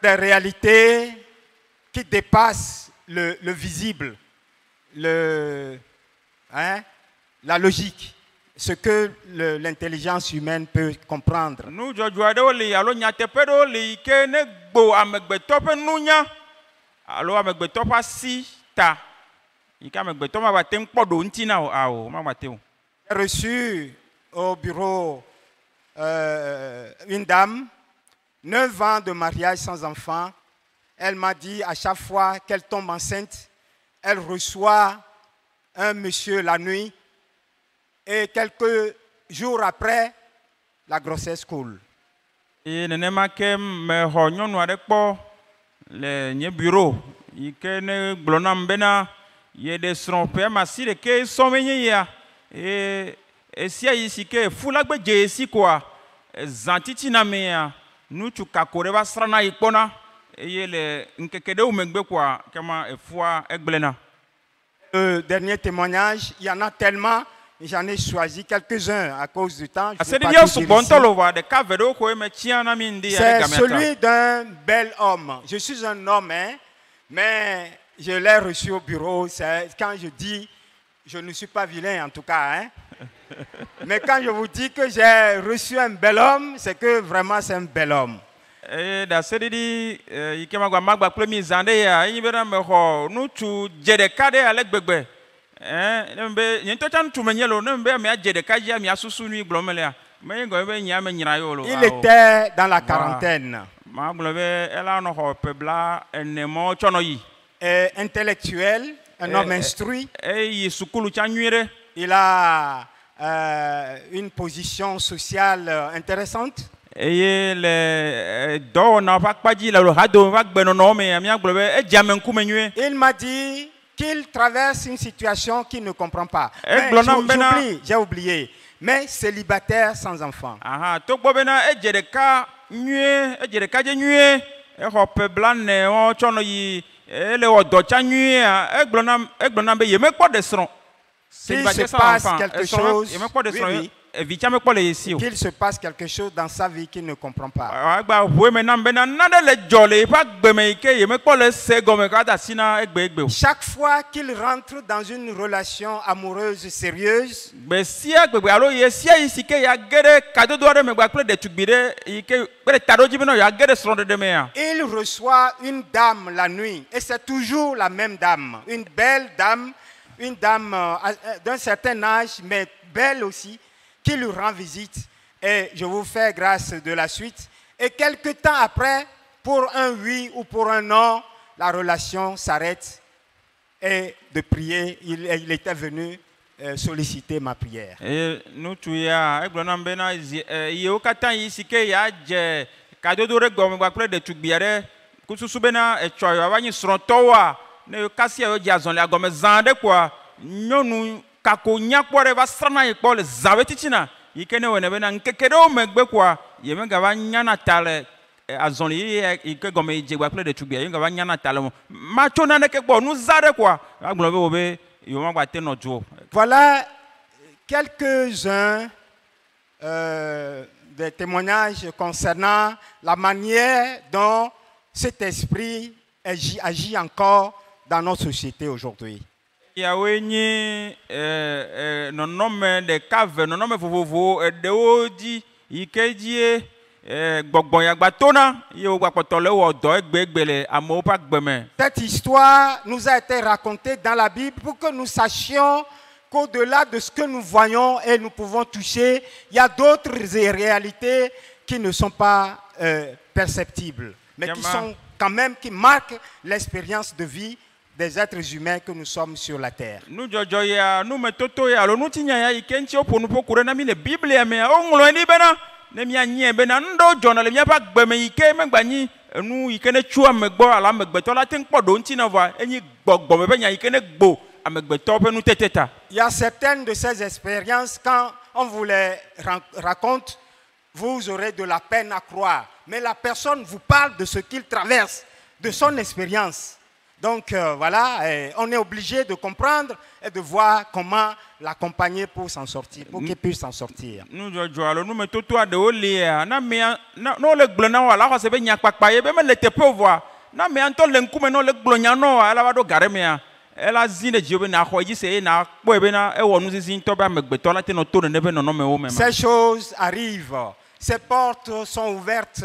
Des réalités qui dépassent le visible, la logique, ce que l'intelligence humaine peut comprendre. J'ai reçu au bureau une dame, 9 ans de mariage sans enfant. Elle m'a dit à chaque fois qu'elle tombe enceinte, elle reçoit un monsieur la nuit et quelques jours après, la grossesse coule. Et nenema ke me xɔ nyɔnu aɖe kpɔ le nye bureau yi ke ne gblɔ nam bena ye ɖe srɔ̃ ƒe masi ɖeke sɔm nye ya esia yi si ke fu la gbe dze esi koa zã titina mea nutsu kako ɖe va srana yi kpɔna eye le ŋkeke ɖewo megbe koa kema efua egblẽna. Dernier témoignage, il y en a tellement j'en ai choisi quelques-uns à cause du temps. Je vais asedi pas dia tout dire sugbɔ ici. ntɔ lova ɖeka ve ɖewo koe me tia na mi ndi C'est ya ne celui gameta d'un bel homme. Je suis un homme, hein, mais je l'ai reçu au bureau. Quand je dis, je ne suis pas vilain en tout cas. Hein. Mais quand je vous dis que j'ai reçu un bel homme, c'est que vraiment c'est un bel homme. eye da asedi di yi ke magba kple mi zã ɖe ya eyi bena mexɔ nutsu dze ɖeka ɖe ale gbegbe ne be nye ŋutɔ tsa ŋutsu menye lo ne be amea dze ɖeka dzia mia susu nui gblɔm melia me gɔme be nye ame nyra yo lo Il était dans la quarantaine. ma gblɔ be ela nɔ xɔ ƒe bla ene mɔ tsɔ nɔ yi Intellectuel, un homme instruit. eyi sukulu tsa nyui ɖe Il a une position sociale intéressante. eye le dɔwɔna ƒe akpadzi le hadome ƒe agbenɔnɔ me miagblɔ be edze ame ŋkume nyuie Il m'a dit qu'il traverse une situation qu'il ne comprend pas. Eh, Mais j'ai oublié. Mais célibataire sans enfant. aha togbɔ bena edze ɖeka nyuie edze ɖeka dze nyuie exɔ ƒe bla ne wɔn tsɔ nɔ yi ele wɔ dɔ tsa nyuie egblɔ nam be yemekpɔ ɖe srɔ̃ Qu'il se passe quelque chose, yemekpɔ ɖe oui, srɔ̃ oui. evi tsa mekpɔ le yesi o Qu'il se passe quelque chose dans sa vie qu'il ne comprend pas. agba ʋue me nam bena nane le dzɔ le eƒe agbeme yi ke yemekpɔ le se gɔme ka da asi na egbe o Chaque fois qu'il rentre dans une relation amoureuse sérieuse, gbe sia gbegbe alo ye sia yi si ke ya ge ɖe kadodo aɖe megba kple ɖetugbi ɖe yi ke kple taɖodzi bena ya ge ɖe srɔ̃ɖeɖe mea il reçoit une dame la nuit. Et c'est toujours la même dame. Une belle dame, une dame d'un certain âge, mais belle aussi, qui lui rend visite. Et je vous fais grâce de la suite. Et quelque temps après, pour un oui ou pour un non, la relation s'arrête. Et de prier, il était venu solliciter ma prière. Ŋutsu ya egblɔ nam bena yewo katã yi si ke ya dze kadodo ɖe gɔme gba kple ɖetugbi aɖe kususu bena etsɔ yewoava nyi srɔ̃tɔwoa ne yewo kasia yewo dze azɔlia gɔme zã ɖe koa nyɔnu kako nyakpɔ ɖe va srana yi kpɔ le zã ƒe titina yi ke ne wɔnɛ bena ŋkeke ɖewo megbe koa yemegava nyana ta le azɔli yi ke gɔme yi dze gba kple ɖetugbia yemegava nyana ta le mo matso naneke kpɔ nu zã ɖe koa agblɔ be wo be yewo magba te nɔ dzo o. Voilà quelques-uns des témoignages concernant la manière dont cet esprit agit encore dans notre société aujourd'hui. Yawoe nye nɔnɔme ɖeka ve nɔnɔme vovovo eɖewo dzi yi ke dzie gbɔgbɔ ya gba tona ye wo gba kpɔtɔ le wɔ dɔ egbe le amewo ƒe agbe me. Cette histoire nous a été racontée dans la Bible pour que nous sachions qu'au-delà de ce que nous voyons et nous pouvons toucher, il y a d'autres réalités qui ne sont pas perceptibles, mais qui sont quand même, qui marquent l'expérience de vie des êtres humains que nous sommes sur la terre. Nu dzɔdzɔ ya nu me toto ya alo nutinya ya yi ke ŋuti woƒo nu ƒo ku ɖe na mi le Biblia mea woŋlɔe ɖi bena ne mianyi bena nu ɖewo dzɔna le miaƒe agbe me yi ke megba nyi nu yi ke ne tso ame gbɔ alo amegbetɔ la te ŋu kpɔ ɖo ŋuti na vɔa enyi gbɔgbɔme ƒe nya yi ke ne gbo amegbetɔ ƒe nutete ta. Il y a certaines de ces expériences, quand on vous les raconte, vous aurez de la peine à croire. Mais la personne vous parle de ce qu'il traverse, de son expérience. Donc voilà, on est obligé de comprendre et de voir comment l'accompagner pour s'en sortir, pour qu'il puisse s'en sortir. Nu dzɔdzɔ alo nu me toto aɖewo lia na mea ne wole gblɔ na wo ala xɔ se be nyakpakpa ye be mele teƒe vɔa na mea ŋutɔ le ŋkume ne wole gblɔ nya nɔa ela va ɖo ga ɖe mea ela zi ɖe dziwo be naxɔ edzi se eye nakpɔe bena ewɔ nuzizi ŋutɔ be amegbetɔ la te nɔ to nene ƒe nɔnɔmewo me. Ces choses arrivent, ces portes sont ouvertes,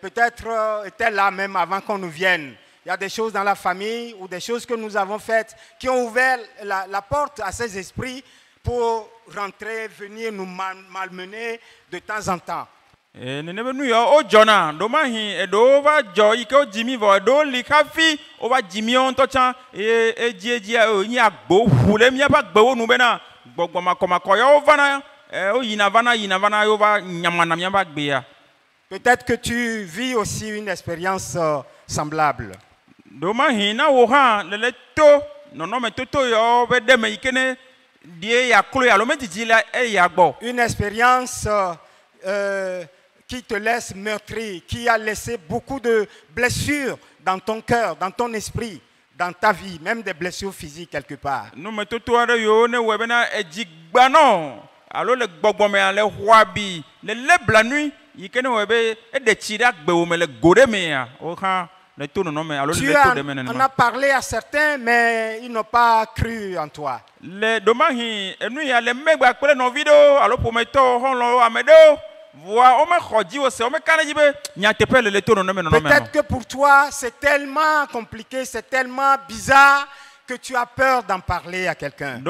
peut-être étaient là même avant qu'on nous vienne. Il y a des choses dans la famille ou des choses que nous avons faites qui ont ouvert la porte à ces esprits pour rentrer, venir nous malmener de temps en temps. Nene be nu ya o dzɔna ɖomahi eɖewo va dzɔ yi ke wo dzi mi vɔ eɖewo li hafi wova dzi miwo ŋutɔ tsã eye edzia nye agbo ʋu le míaƒe agbewo nu bena gbɔgbɔ makɔmakɔ yawo vana woyina vana yewo va nyamana míaƒe agbea. Peut-être que tu vis aussi une expérience semblable. Ɖomahi na wo hã le to nɔnɔme toto yawo ƒe ɖeme yi ke ne die ya kloe alo medidi le eya gbɔ. Une expérience qui te laisse meurtri, qui a laissé beaucoup de blessures dans ton cœur, dans ton esprit. dans ta vie, même des blessures physiques quelque part. Nous mettons toi de yo ne webena ejigbano. Alors le gbogbo le huabi le lève la nuit. Il kene webe et de tirak be me le gode me ya. Oha le tourne non mais alors le tourne de menen. On a parlé à certains mais ils n'ont pas cru en toi. Le domahi enu ya le megba kole no video alors pour metto hon lo amedo. Peut-être que pour toi, c'est tellement compliqué, c'est tellement bizarre que tu as peur d'en parler à quelqu'un.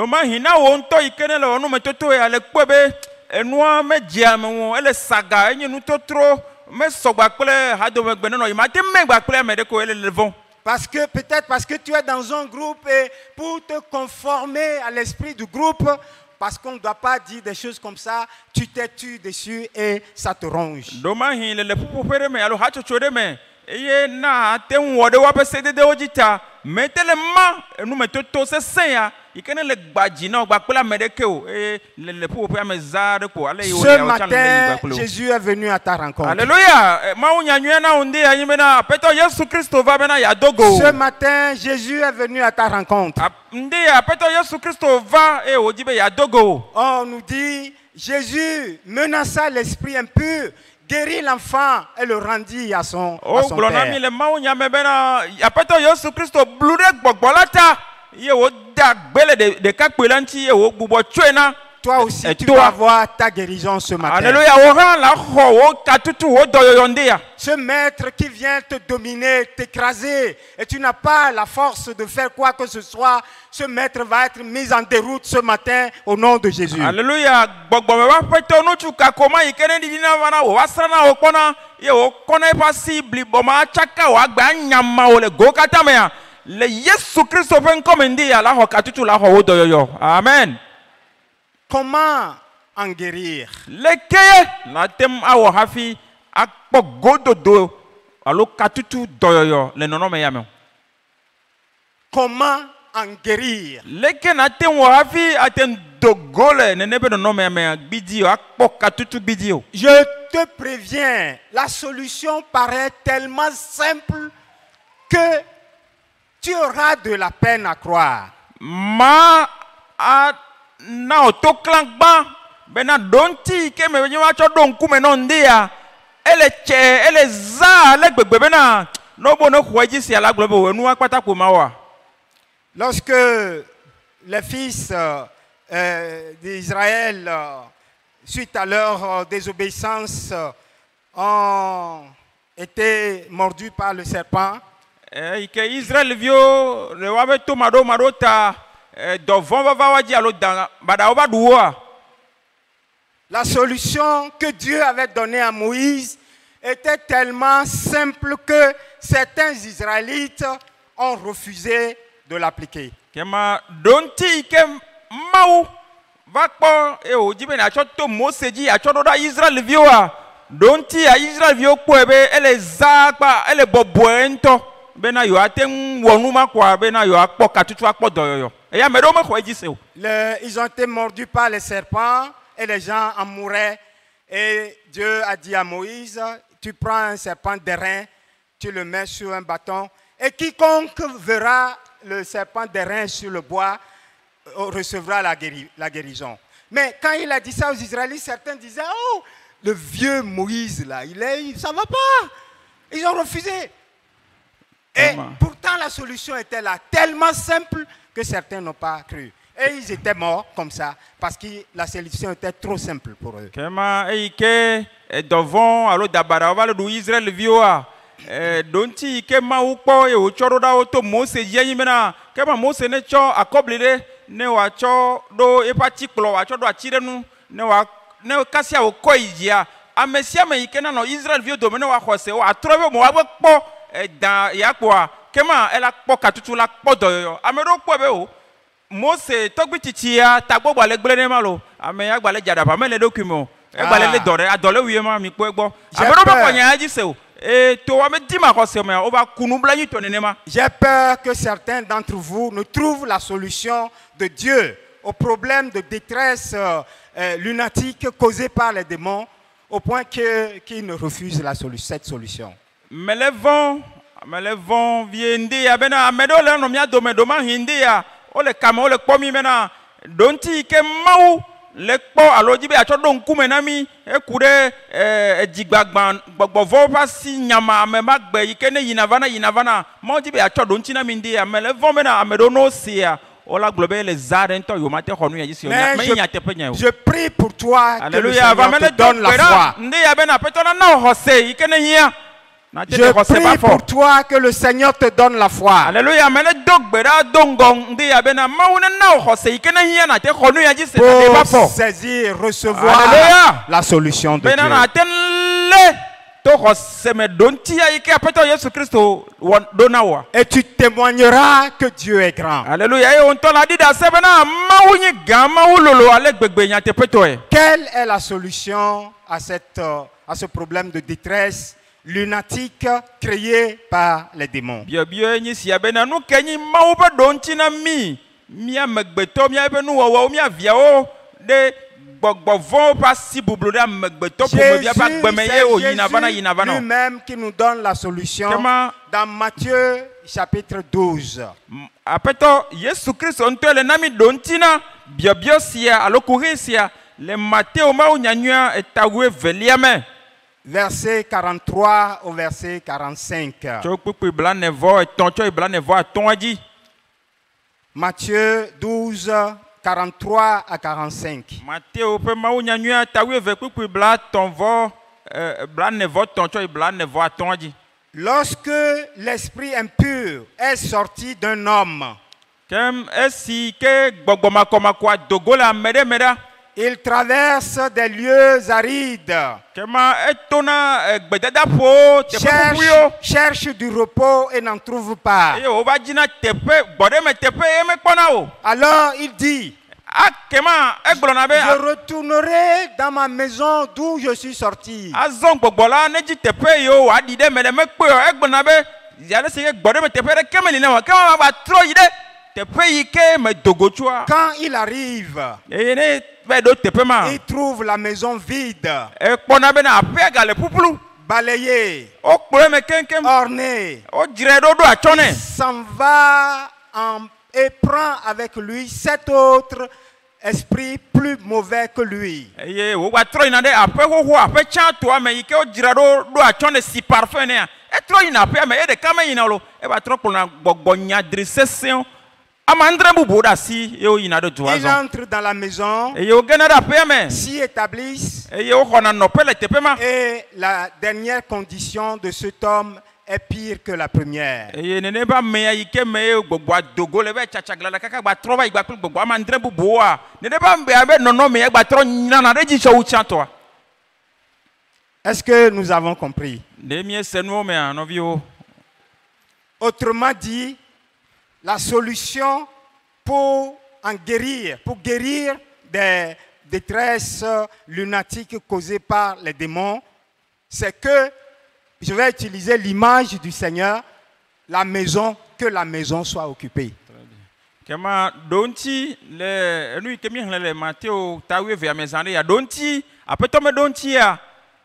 Parce que peut-être parce que tu es dans un groupe et pour te conformer à l'esprit du groupe, parce qu'on ne doit pas dire des choses comme ça, tu t'es tué dessus et ça te ronge. Ce matin, Jésus est venu à ta rencontre. Alléluia. Ce matin, Jésus est venu à ta rencontre. On nous dit, Jésus menaça l'esprit impur, guérit l'enfant et le rendit à son père. Toi aussi, tu vas avoir ta guérison ce matin. Alléluia. Ce maître qui vient te dominer, t'écraser, et tu n'as pas la force de faire quoi que ce soit, ce maître va être mis en déroute ce matin au nom de Jésus. Alléluia. Amen. Comment en guérir? Comment en guérir? Je te préviens, la solution paraît tellement simple que tu auras de la peine à croire. Na otoklang ba bena donti ke me nyi wa cho don ku me no ndia ele za le gbegbe bena no bo no khwaji si ala glo bo nu apata ko ma wa. Lorsque les fils d'Israël suite à leur désobéissance ont été mordus par le serpent, que Israël vio le wa be to mado ta. La solution que Dieu avait donnée à Moïse était tellement simple que certains Israélites ont refusé de l'appliquer. Ils ont été mordus par les serpents et les gens en mouraient. Et Dieu a dit à Moïse, tu prends un serpent d'airain, tu le mets sur un bâton, et quiconque verra le serpent d'airain sur le bois recevra la guérison. Mais quand il a dit ça aux Israélites, certains disaient, oh, le vieux Moïse là, ça ne va pas. Ils ont refusé. Et pourtant la solution était là, tellement simple que certains n'ont pas cru. Et ils étaient morts comme ça, parce que la solution était trop simple pour eux. Mose togbi titia tagbo gbale gble ne malo ame ya gbale jada pa me le document e gbale le dore adole wiye ma mi po egbo ame ro ba konya aji se o e to wa me di ma ko se me o ba kunu bla yi to ne ma. J'ai peur que certains d'entre vous ne trouvent la solution de Dieu au problème de détresse lunatique causé par les démons au point qu'ils ne refusent cette solution. Mais les vents me le vɔn vie ŋdi ya bena ame ɖewo le nɔ mía dome doma hindi ya wole kame wole kpɔ mi bena ɖonti yi ke Mawu le kpɔ alo dzi be atsɔ ɖo ŋkume na mi eku ɖe dzigbagbã gbɔgbɔvɔwo ƒe asi nyama ame ma gbe yi ke ne yina vana Mawu dzi be atsɔ ɖo ŋuti na mi ŋdi ya me le vɔn bena ame ɖewo no sea wola gblɔ be le za ɖe ŋutɔ yoma te xɔ nu ya dzi si me nya teƒe nya o. Je prie pour toi que le Alléluia. Seigneur te donne la foi. Ŋdi ya bena aƒetɔ nana wo xɔse yi ke ne hiã. Je prie pour toi que le Seigneur te donne la foi. Alléluia. Me le do gbe ɖa do ŋgɔ ŋdi ya bena Mawu nana wo xɔse yi ke ne hiã na te xɔ nu ya dzi si Pour saisir, recevoir Alléluia. la solution de bena Dieu. na te le to xɔse me do ŋti ya yi ke aƒetɔ Yesu Kristo ɖo na woa. Et tu témoigneras que Dieu est grand. Alléluia. Eye wo ŋutɔ la ɖi ɖe ase bena Mawu nye gã Mawu lolo ale gbegbe nyateƒetɔe. Quelle est la solution à ce problème de détresse lunatique créé par les démons? Biobio nyi sia bena nu ke nyi Mawu ƒe ɖo ŋti na mi mía megbetɔ mía ƒe nuwɔwɔwo mía viawo ɖe gbɔgbɔvɔwo ƒe asi bublu ɖe amegbetɔ ƒomevia ƒe agbeme ye wo yina vana lui-même qui nous donne la solution dans Matthieu chapitre 12. Aƒetɔ Yesu Kristo ŋutɔ le na mi ɖo ŋti na biobio sia alo kuɣi sia le Mateo Mawu nyanyua etawoevelia me. Verset 43 au verset 45. Tso kpukpui blaenevɔ etɔ̃ tso blaenevɔ atɔ̃a dzi. Matthieu 12, 43 à 45. Mateo ƒe Mawu nyanyua etawoeve kpukpui blaetɔ̃vɔ blaenevɔ tɔ̃ tso blaenevɔ atɔ̃a dzi. Lorsque l'esprit impur est sorti d'un homme, Kem esi ke gbɔgbɔ makɔmakɔa dogo le ame ɖe me ɖa. il traverse des lieux arides, Kema etona gbedadaƒowo teƒe ƒuƒuiwo. cherche du repos et n'en trouve pas. Eye wova dzina teƒe gbɔɖeme teƒe ye mekpɔna o. Alors il dit, Akema egblɔna be je retournerai dans ma maison d'où je suis sorti. azɔ gbɔgbɔ la ne dzi teƒe yiwo wòaɖi ɖe me ɖe mekpɔe o. Egblɔna be ziale si ke gbɔɖeme teƒe ɖeke meli ne o. Kema va trɔ yi ɖe teƒe yi ke me dogo tsoa. Quand il arrive, Eye ne va ɖo teƒe ma. il trouve la maison vide, Ekpɔna bena aƒea gale ƒuƒlu. balayée, Wokplɔe me keŋkeŋ. ornée. Wodzrae ɖo ɖo atsɔ nɛ. S'en va et prend avec lui 7 autres esprits plus mauvais que lui. Eye wogba trɔ yina ɖe aƒe xoxo aƒe tsãtoa me yi ke wodzra ɖo atsɔ ne si parfum nea. Etrɔ yina aƒea me ye ɖeka meyina lo. Eva trɔ kplɔna gbɔgbɔ nyadri sesẽwo. Ame andre bubu ɖe asi ye woyina ɖe dua Il zɔ. entre dans la maison, Eye wogena ɖe aƒea me. s'y établissent, Eye woxɔna nɔƒe le teƒe ma. et la dernière condition de cet homme est pire que la première. Eye nene be amea yi ke me ye gbɔgbɔa dogo le be tsatsagla kaka gba trɔ va yi gba kple gbɔgbɔ ame andre bubuwoa. Nene be amea be nɔnɔme gba trɔ nyana ɖe dzi tsɔ wu tsãtɔa. Est-ce que nous avons compris? Ɖe miese nuwo mea nɔviwo. Autrement dit, la solution pour guérir des détresses lunatiques causées par les démons, c'est que, je vais utiliser l'image du Seigneur, que la maison soit occupée. Kema donti le enu ke mi hle le Mateo tawe ve amezande ya donti apeto me donti ya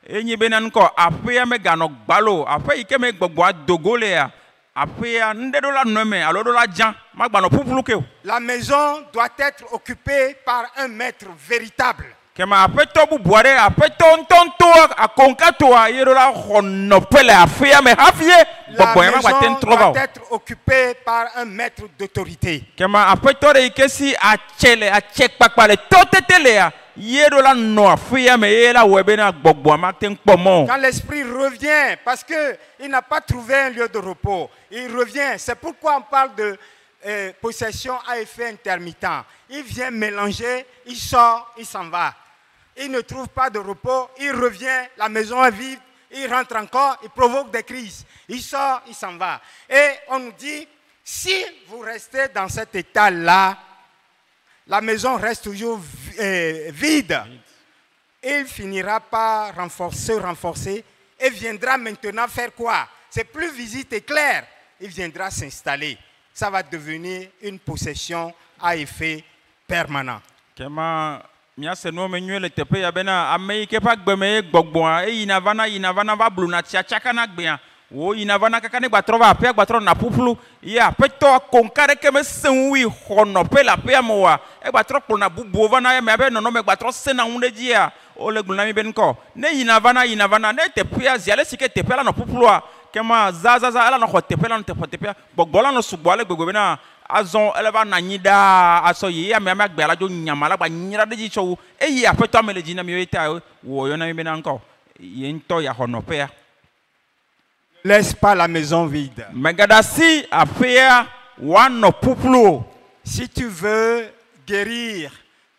enyi bena nko aƒea me ganɔ gbalo aƒe yi ke me gbɔgbɔa dogo le ya aƒea nde do la nome alo do la dza magbanɔ ƒuƒlu ke o. La maison doit être occupée par un maître véritable. Kema aƒetɔ bubu aɖe aƒetɔ ŋutɔŋutɔ akonkatoa ye do la xɔ nɔƒe le aƒea me hafi ye La gbɔgbɔ ya magba te maison trɔ va o. doit être occupée par un maître d'autorité. Kema aƒetɔ ɖe yi ke si atse le atse kpakpa le tɔtete le ya ye do la nɔ aƒea me ye la wɔe bena gbɔgbɔa ma te kpɔ mɔ o. Quand l'esprit revient, parce qu'il n'a pas trouvé un lieu de repos, il revient. C'est pourquoi on parle de possession à effet intermittent. Il vient mélanger, il sort, il s'en va. Il ne trouve pas de repos, il revient, la maison est vide, il rentre encore, il provoque des crises. Il sort, il s'en va. Et on nous dit, si vous restez dans cet état-là, la maison reste toujours vide. Il finira par se renforcer et viendra maintenant faire quoi? C'est plus visite et clair. Il viendra s'installer. Ça va devenir une possession à effet permanent. Kema miase no me nyue le teƒe ya bena ame yi ke ƒe agbeme ye gbɔgbɔa eyina vana va bluna tsia tsaka na gbea wo yina vana kaka ne gbatrɔ va aƒea gbatrɔ na ƒuƒlu ye aƒetɔ konka ɖeke meseŋui xɔ nɔƒe le aƒea me oa egbatrɔ kplɔna bubuwo vana eme abe nɔnɔme gbatrɔ sena ŋu ɖe dzia wole gblɔ na mi be ŋkɔ ne yina vana ne teƒea zi ale si ke teƒea la nɔ ƒuƒlua kema zazaza ela nɔ xɔ teƒe la nɔ teƒea gbɔgbɔ la nɔ sugbɔ ale gbegbe bena azɔ ele va na anyi ɖaa asɔ yi ame agbe la dzo nyama la gba nyra ɖe dzi tsɔ wo eye aƒetɔ ame le dzi na mi wo ta wɔ yɔ na mi bena ŋkɔ ye ŋutɔ yaxɔ nɔƒea. Laisse pas la maison vide. Megadasi aƒea woanɔ ƒuƒlu o. Si tu veux guérir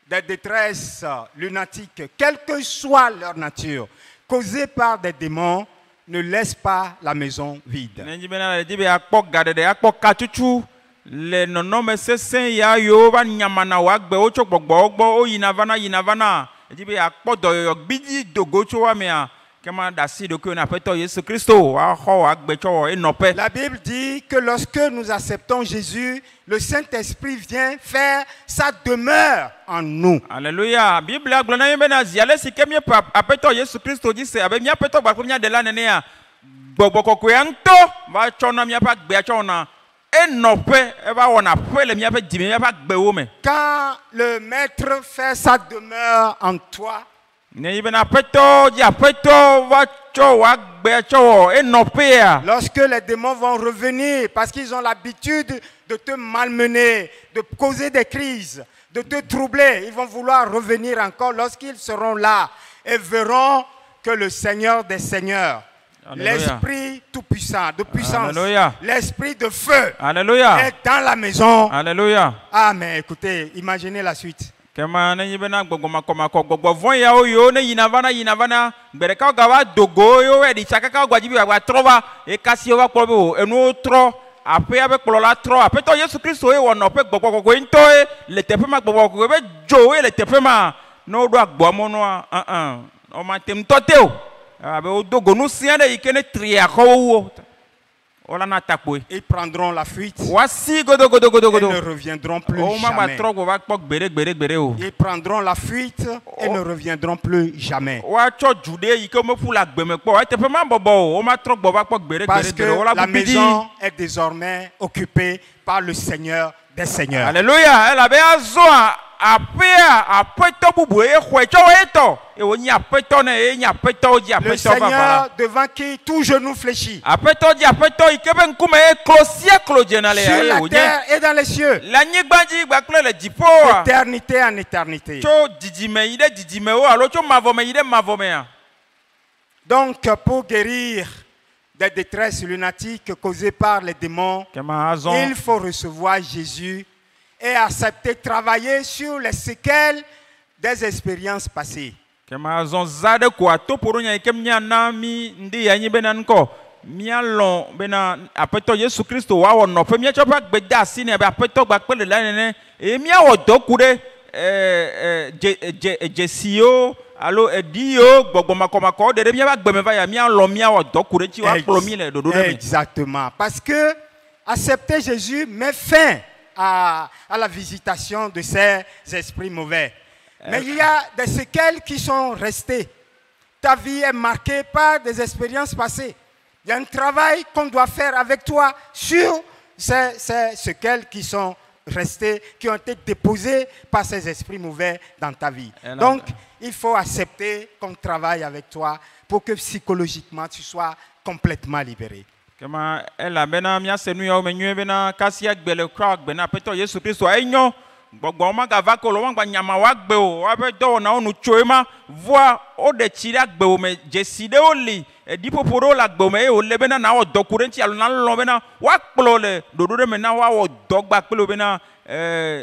des détresses lunatiques, quelle que soit leur nature, causées par des démons, ne laisse pas la maison vide. Le nɔnɔme sesẽ ya yo va nyamana wa gbe wotso gbɔgbɔ gbɔ o yina vana edi be akpɔ dɔyɔyɔ gbidi dogo tso wa mea kema dasi ɖokui na aƒetɔ Yesu Kristo wa xɔ wa gbe tsɔ wɔ enɔƒe. La Bible dit que lorsque nous acceptons Jésus, le Saint-Esprit vient faire sa demeure en nous. Alléluia. Bible gblɔ na mi bena zi ale si ke mi pa aƒetɔ Yesu Kristo dzi se abe mia aƒetɔ gbakpo mia de la nenea gbɔgbɔ kɔkɔe ŋutɔ va tsɔ na miaƒe agbea tsɔ wɔna. Quand le maître fait sa demeure en toi, lorsque les démons vont revenir parce qu'ils ont l'habitude de te malmener, de causer des crises, de te troubler, ils vont vouloir revenir encore lorsqu'ils seront là et verront que le Seigneur des Seigneurs, l'Esprit tout-puissant, de puissance, l'Esprit de feu est dans la maison. Alléluia. Ah, mais écoutez, imaginez la suite. Ils prendront la fuite et ne reviendront plus jamais. Ils prendront la fuite et ne reviendront plus jamais. Parce que la maison est désormais occupée par le Seigneur des Seigneurs. Alléluia. Le Seigneur devant qui tout genou fléchit. Sur la terre et dans les cieux. D'éternité en éternité. Donc pour guérir des détresses lunatiques causées par les démons, il faut recevoir Jésus et accepter de travailler sur les séquelles des expériences passées. Exactement. Parce que accepter Jésus met fin à la visitation de ces esprits mauvais. Mais il y a des séquelles qui sont restées. Ta vie est marquée par des expériences passées. Il y a un travail qu'on doit faire avec toi sur ces séquelles qui sont restées, qui ont été déposées par ces esprits mauvais dans ta vie. Donc, il faut accepter qu'on travaille avec toi pour que psychologiquement tu sois complètement libéré. Kema ela bena mia senu ya omenyu bena kasi agbele kwa gbena peto Yesu Kristo enyo gbogbo ma ga va ko lo wa nyama wa gbe o wa be do na onu choema voa o de chiri agbe o me jeside oli e dipoporo la gbe o me o le bena na o dokurenti alu na lo bena wa kplo le dodo de me na wa o dogba kplo bena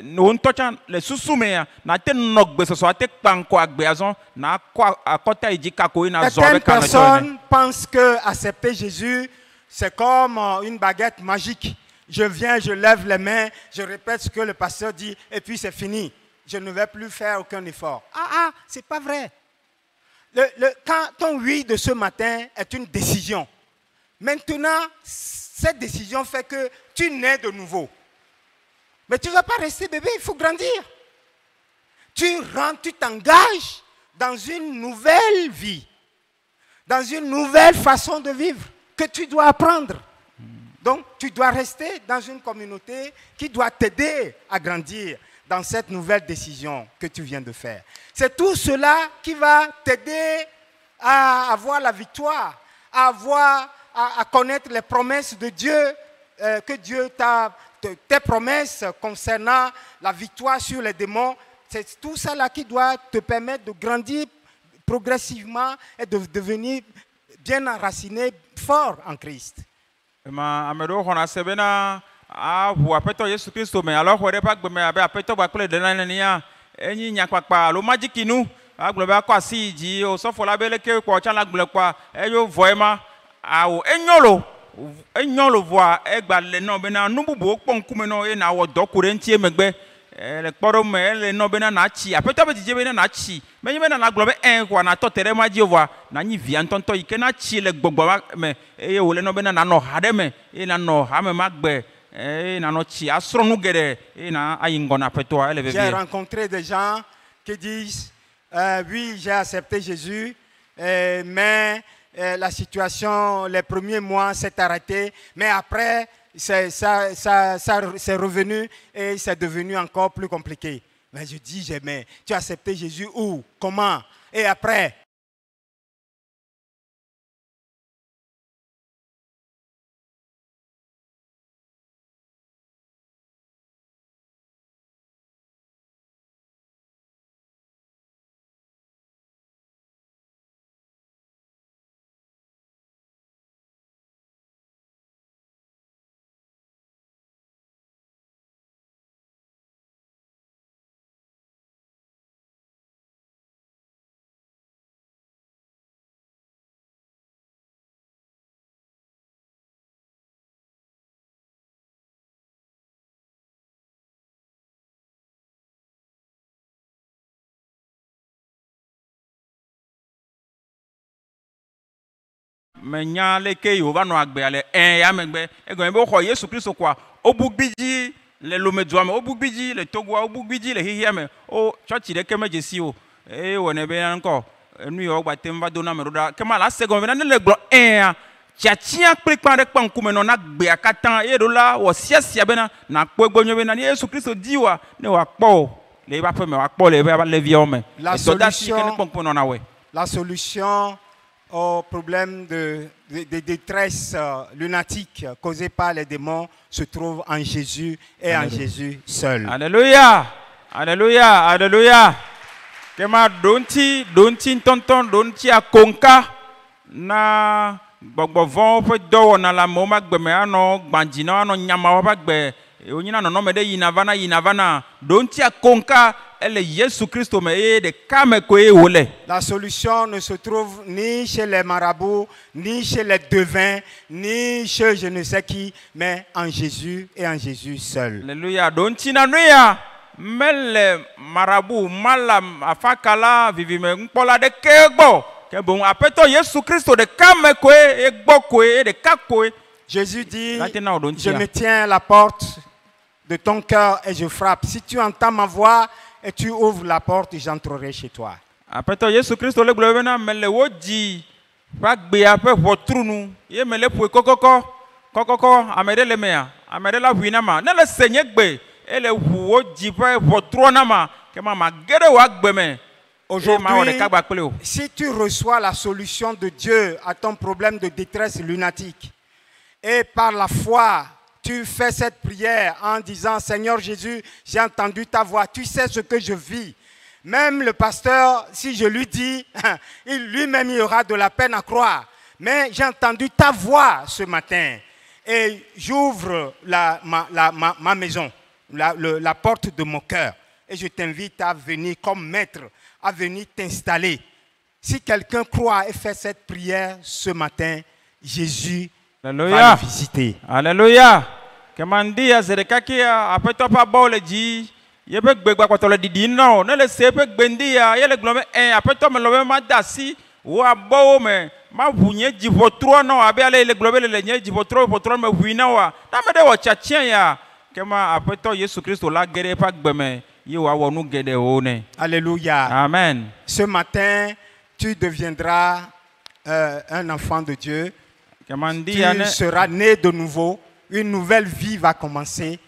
no ntocha le susume ya na te nogbe so ate kpanko agbe azon na akota ijika ko ina zo be kana jo. Personne pense que accepter Jésus c'est comme une baguette magique. Je viens, je lève les mains, je répète ce que le pasteur dit, et puis c'est fini. Je ne vais plus faire aucun effort. C'est pas vrai. Quand ton oui de ce matin est une décision, maintenant, cette décision fait que tu nais de nouveau. Mais tu ne vas pas rester bébé, il faut grandir. Tu rentres, tu t'engages dans une nouvelle vie, dans une nouvelle façon de vivre. que tu dois apprendre. Donc, tu dois rester dans une communauté qui doit t'aider à grandir dans cette nouvelle décision que tu viens de faire. C'est tout cela qui va t'aider à avoir la victoire, à connaître les promesses de Dieu, que Dieu tes promesses concernant la victoire sur les démons. C'est tout cela qui doit te permettre de grandir progressivement et de devenir bien enraciné, fort en Christ. le kpɔɖo me ele nɔ bena natsi aƒetɔ be dzidze bena natsi menye bena nagblɔ be koa natɔ te ɖe ma dzi voa nanyi via ŋutɔŋutɔ yi ke natsi le gbɔgbɔ me eye wòle nɔ bena nanɔ ha ɖe me eye nanɔ ha me ma gbe eye nanɔ tsi asrɔ̃ nu geɖe eye na ayi ŋgɔ na aƒetɔa ele vevie. J'ai rencontré des gens qui disent oui, j'ai accepté Jésus, mais la situation les premiers mois s'est arrêtée, mais après c'est revenu et c'est devenu encore plus compliqué. Mais je dis, mais tu as accepté Jésus où? Comment? Et après? Menya leke Yehova no agbe ale ya megbe egomen be xɔ Yesu Kristo kwa obugbidzi le lomedzua me obugbidzi le Togoa obugbidzi le hihia me o church ɖeke me dzesi o wɔne be ŋkɔ enu yewo gbatem va do na me ɖo ɖa kema la se gɔme be ne le gblɔ ya tiatia kplikpa ɖe kpa ŋkume nɔ na gbea katã eye ɖo la wɔ siasia bena na kpɔ egbɔ nyɔ bena ne Yesu Kristo di wa ne wòakpɔ o le eƒe aƒe me wòakpɔ le eƒe leviawo me dɔdasi ke ne kpɔ ŋkume nɔna wɔe. La solution au problème de détresse lunatique causée par les démons se trouve en Jésus et en Jésus seul. Alléluia, alléluia, alléluia. Kema donti tonton donti akonka na gbɔgbɔ vɔn ƒe dɔwɔna la mo ma gbeme anɔ gbadzina anɔ nyama ƒe gbe onyina nɔnɔme ɖe yina vana donti akonka. La solution ne se trouve ni chez les marabouts, ni chez les devins, ni chez je ne sais qui, mais en Jésus et en Jésus seul. Alléluia. Donc, tinanuya, mele marabou, malam, afakala, vivime, mpola de kebo, que bon, apeto Jésus Christ de kamekwe, et bokwe, de kakwe. Jésus dit, je me tiens à la porte de ton cœur et je frappe. Si tu entends ma voix, et tu ouvres la porte et j'entrerai chez toi. Apeto Yesu Kristo le gblɔ bena mele wo dzi va gbea ƒe ʋɔtrunu ye mele ƒoe kɔkɔkɔ ame ɖe le mea ame ɖe la ʋui na ma ne le se nye gbe ele ʋu wo dzi ƒe ʋɔtrua na ma ke ma ge ɖe wo agbe me. Aujourd'hui, si tu reçois la solution de Dieu à ton problème de détresse lunatique et par la foi tu fais cette prière en disant, Seigneur Jésus, j'ai entendu ta voix, tu sais ce que je vis. Même le pasteur, si je lui dis, lui-même il aura de la peine à croire. Mais j'ai entendu ta voix ce matin et j'ouvre ma maison, la porte de mon cœur. Et je t'invite à venir comme maître, à venir t'installer. Si quelqu'un croit et fait cette prière ce matin, Jésus va le visiter. Alléluia. Kemandia zerekakia apeto pa bole ji yebe gbegba kwatole didi no ne le sepe gbendia ye le glome apeto me lobe ma dasi wo abo me ma hunye jivotro no abe ale le globe le nye jivotro me huina wa na me de wo chachia ya kema apeto Yesu Kristo la gere pa gbeme ye wa wonu gede one. Alléluia. Amen. Ce matin, tu deviendras un enfant de Dieu. Tu seras né de nouveau, une nouvelle vie va commencer.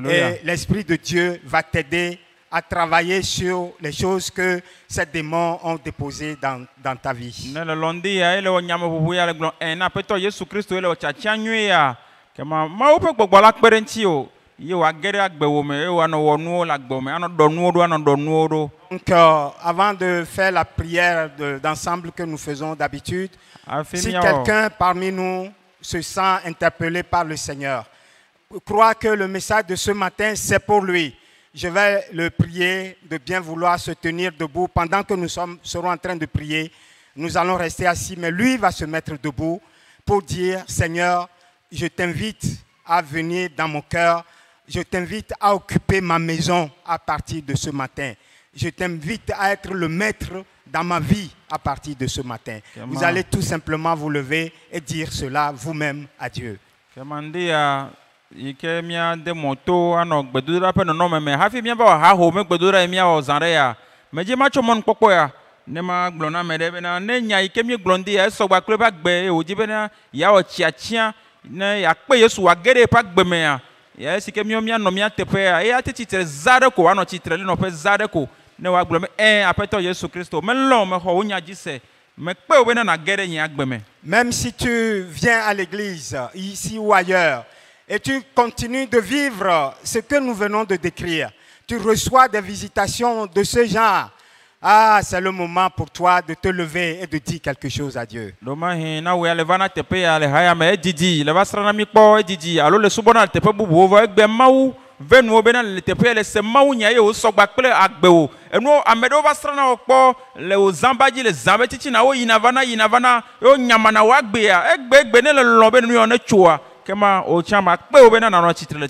Et l'Esprit de Dieu va t'aider à travailler sur les choses que ces démons ont déposées dans ta vie. Donc, avant de faire la prière d'ensemble que nous faisons d'habitude, si quelqu'un parmi nous se sent interpellé par le Seigneur, croit que le message de ce matin, c'est pour lui, je vais le prier de bien vouloir se tenir debout. Pendant que nous serons en train de prier, nous allons rester assis, mais lui va se mettre debout pour dire, Seigneur, je t'invite à venir dans mon cœur, je t'invite à occuper ma maison à partir de ce matin. Je t'invite à être le maître dans ma vie à partir de ce matin. Vous allez tout simplement vous lever et dire cela vous-même à Dieu. Même si tu viens à l'église, ici ou ailleurs, et tu continues de vivre ce que nous venons de décrire, tu reçois des visitations de ce genre, ah, c'est le moment pour toi de te lever et de dire quelque chose à Dieu.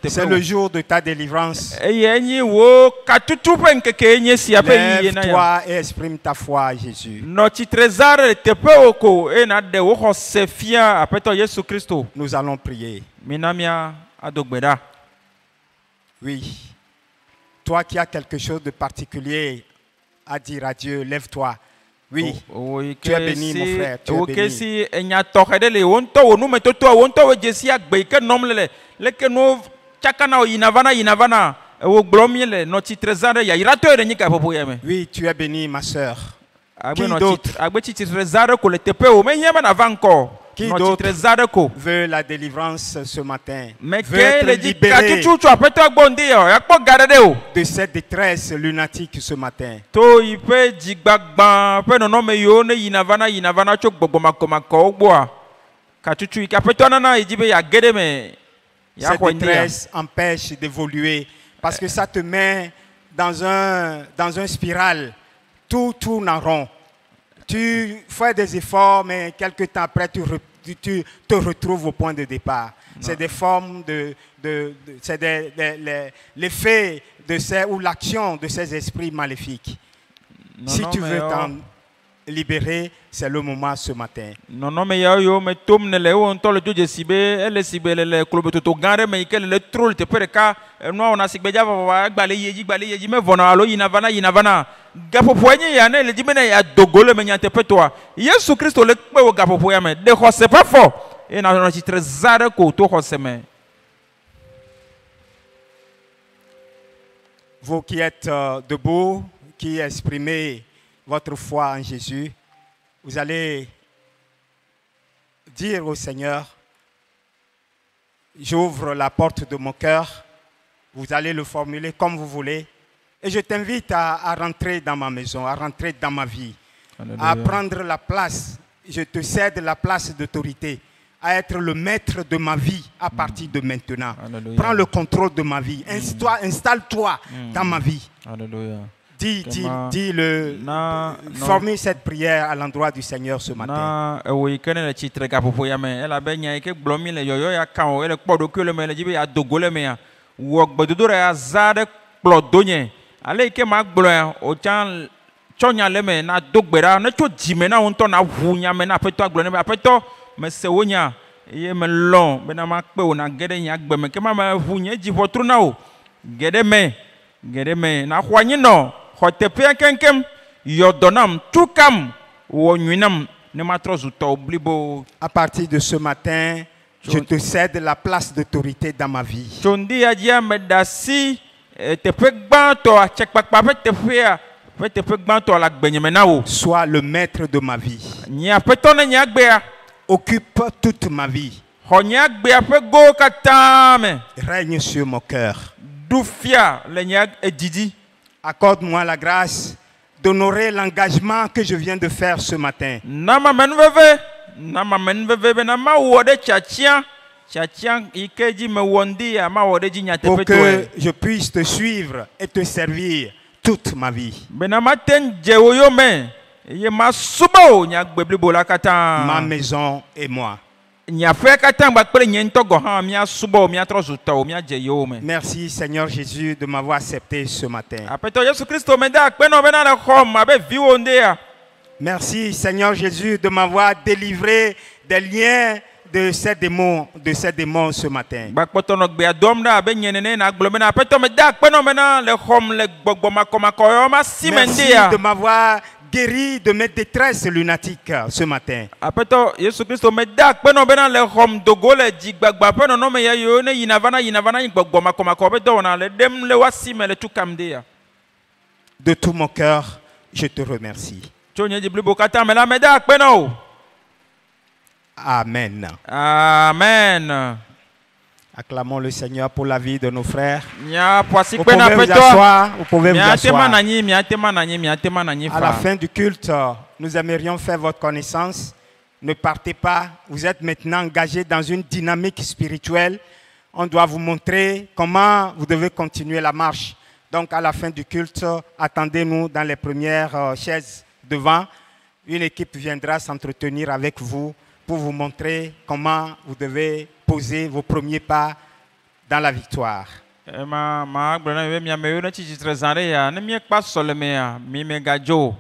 C'est le jour de ta délivrance. Lève-toi et exprime ta foi à Jésus. Nous allons prier. Oui. Toi qui as quelque chose de particulier à dire à Dieu, lève-toi. Oui, tu es béni, mon frère, tu es béni. Oui, tu es béni, ma soeur. Qui d'autre veut la délivrance ce matin? Veut être libéré de cette détresse lunatique ce matin? Cette détresse empêche d'évoluer parce que ça te met dans un spirale. Tout tourne en rond. Tu fais des efforts, mais quelque temps après, tu te retrouves au point de départ. C'est des formes c'est l'effet ou l'action de ces esprits maléfiques. Si tu veux t'en libérer, c'est le moment ce matin. Vous qui êtes debout, qui exprimez votre foi en Jésus, vous allez dire au Seigneur, j'ouvre la porte de mon cœur, vous allez le formuler comme vous voulez, et je t'invite à rentrer dans ma maison, à rentrer dans ma vie, Alléluia. À prendre la place, je te cède la place d'autorité, à être le maître de ma vie à partir de maintenant. Alléluia. Prends le contrôle de ma vie, installe-toi dans ma vie. Alléluia. Formez cette prière à l'endroit du Seigneur ce matin. ne matrɔ zu tɔ blibo. À partir de ce matin, je te cède la place d'autorité dans ma vie. Tso ŋdi ya dzia me da si teƒe gbãtɔ atsekpakpa ƒe teƒea ƒe teƒe gbãtɔ le agbenye me na wo. Sois le maître de ma vie. Nye aƒetɔ ne nye agbea. Occupe toute ma vie. Xɔ nye agbea ƒe gowo katã me. Règne sur mon cœur. Ɖu fia le nye edidi. Accorde-moi la grâce d'honorer l'engagement que je viens de faire ce matin. Nama menuveve bena ma wɔ ɖe tsatia ike dzi me wɔ ŋdi ya ma wɔ ɖe dzi Pour nyateƒetɔe. que je puisse te suivre et te servir toute ma vie. Bena ma te ŋu dze wo yome eye ma subɔ wo nye agbe blibo la Ma katã. maison et moi. Nye aƒe katã kpakple nye ŋutɔ gɔ hã míasubɔ wo míatrɔ zu tɔwo míadze yewo me. Merci Seigneur Jésus de m'avoir accepté ce matin. Aƒetɔ Yesu Kristo me de akpenɔ bena le xɔm abe viwo ŋdie ya. Merci Seigneur Jésus de m'avoir délivré des liens de ces démons ce matin. Gbakpɔtɔ nɔ gbea dɔm ɖa abe nye nene na gblɔ bena aƒetɔ me de akpenɔ bena le xɔm le gbɔgbɔ makɔmakɔ yewo ma si me Merci ŋdie ya. de m'avoir guéri de mes détresses lunatiques ce matin. Aƒetɔ Yesu Kristo me de akpenɔ bena le xɔm dogo le dzigbagba ƒe nɔnɔme ya yiwo ne yina vana yi gbɔgbɔ makɔmakɔ ƒe dɔwɔna le ɖem le woasi me le tukam de ya. De tout mon cœur, je te remercie. Tso nye dzi blibo katã me la me de akpenɔ o. Amen. Amen. Acclamons le Seigneur pour la vie de nos frères. Miaƒo Vous asikpe na pouvez vous aƒetɔ. asseoir. Vous pouvez vous Miatema asseoir. na anyi, miatema na anyi, miatema na anyi À la fa. fin du culte, nous aimerions faire votre connaissance. Ne partez pas. Vous êtes maintenant engagés dans une dynamique spirituelle. On doit vous montrer comment vous devez continuer la marche. Donc, à la fin du culte, attendez-nous dans les premières chaises devant. Une équipe viendra s'entretenir avec vous pour vous montrer comment vous devez poser vos premiers pas dans la victoire. Ma gblɔ na mi be miame yiwo ne tsi tsitre zã ɖe ya ne miekpa sɔlemea mi megadzo.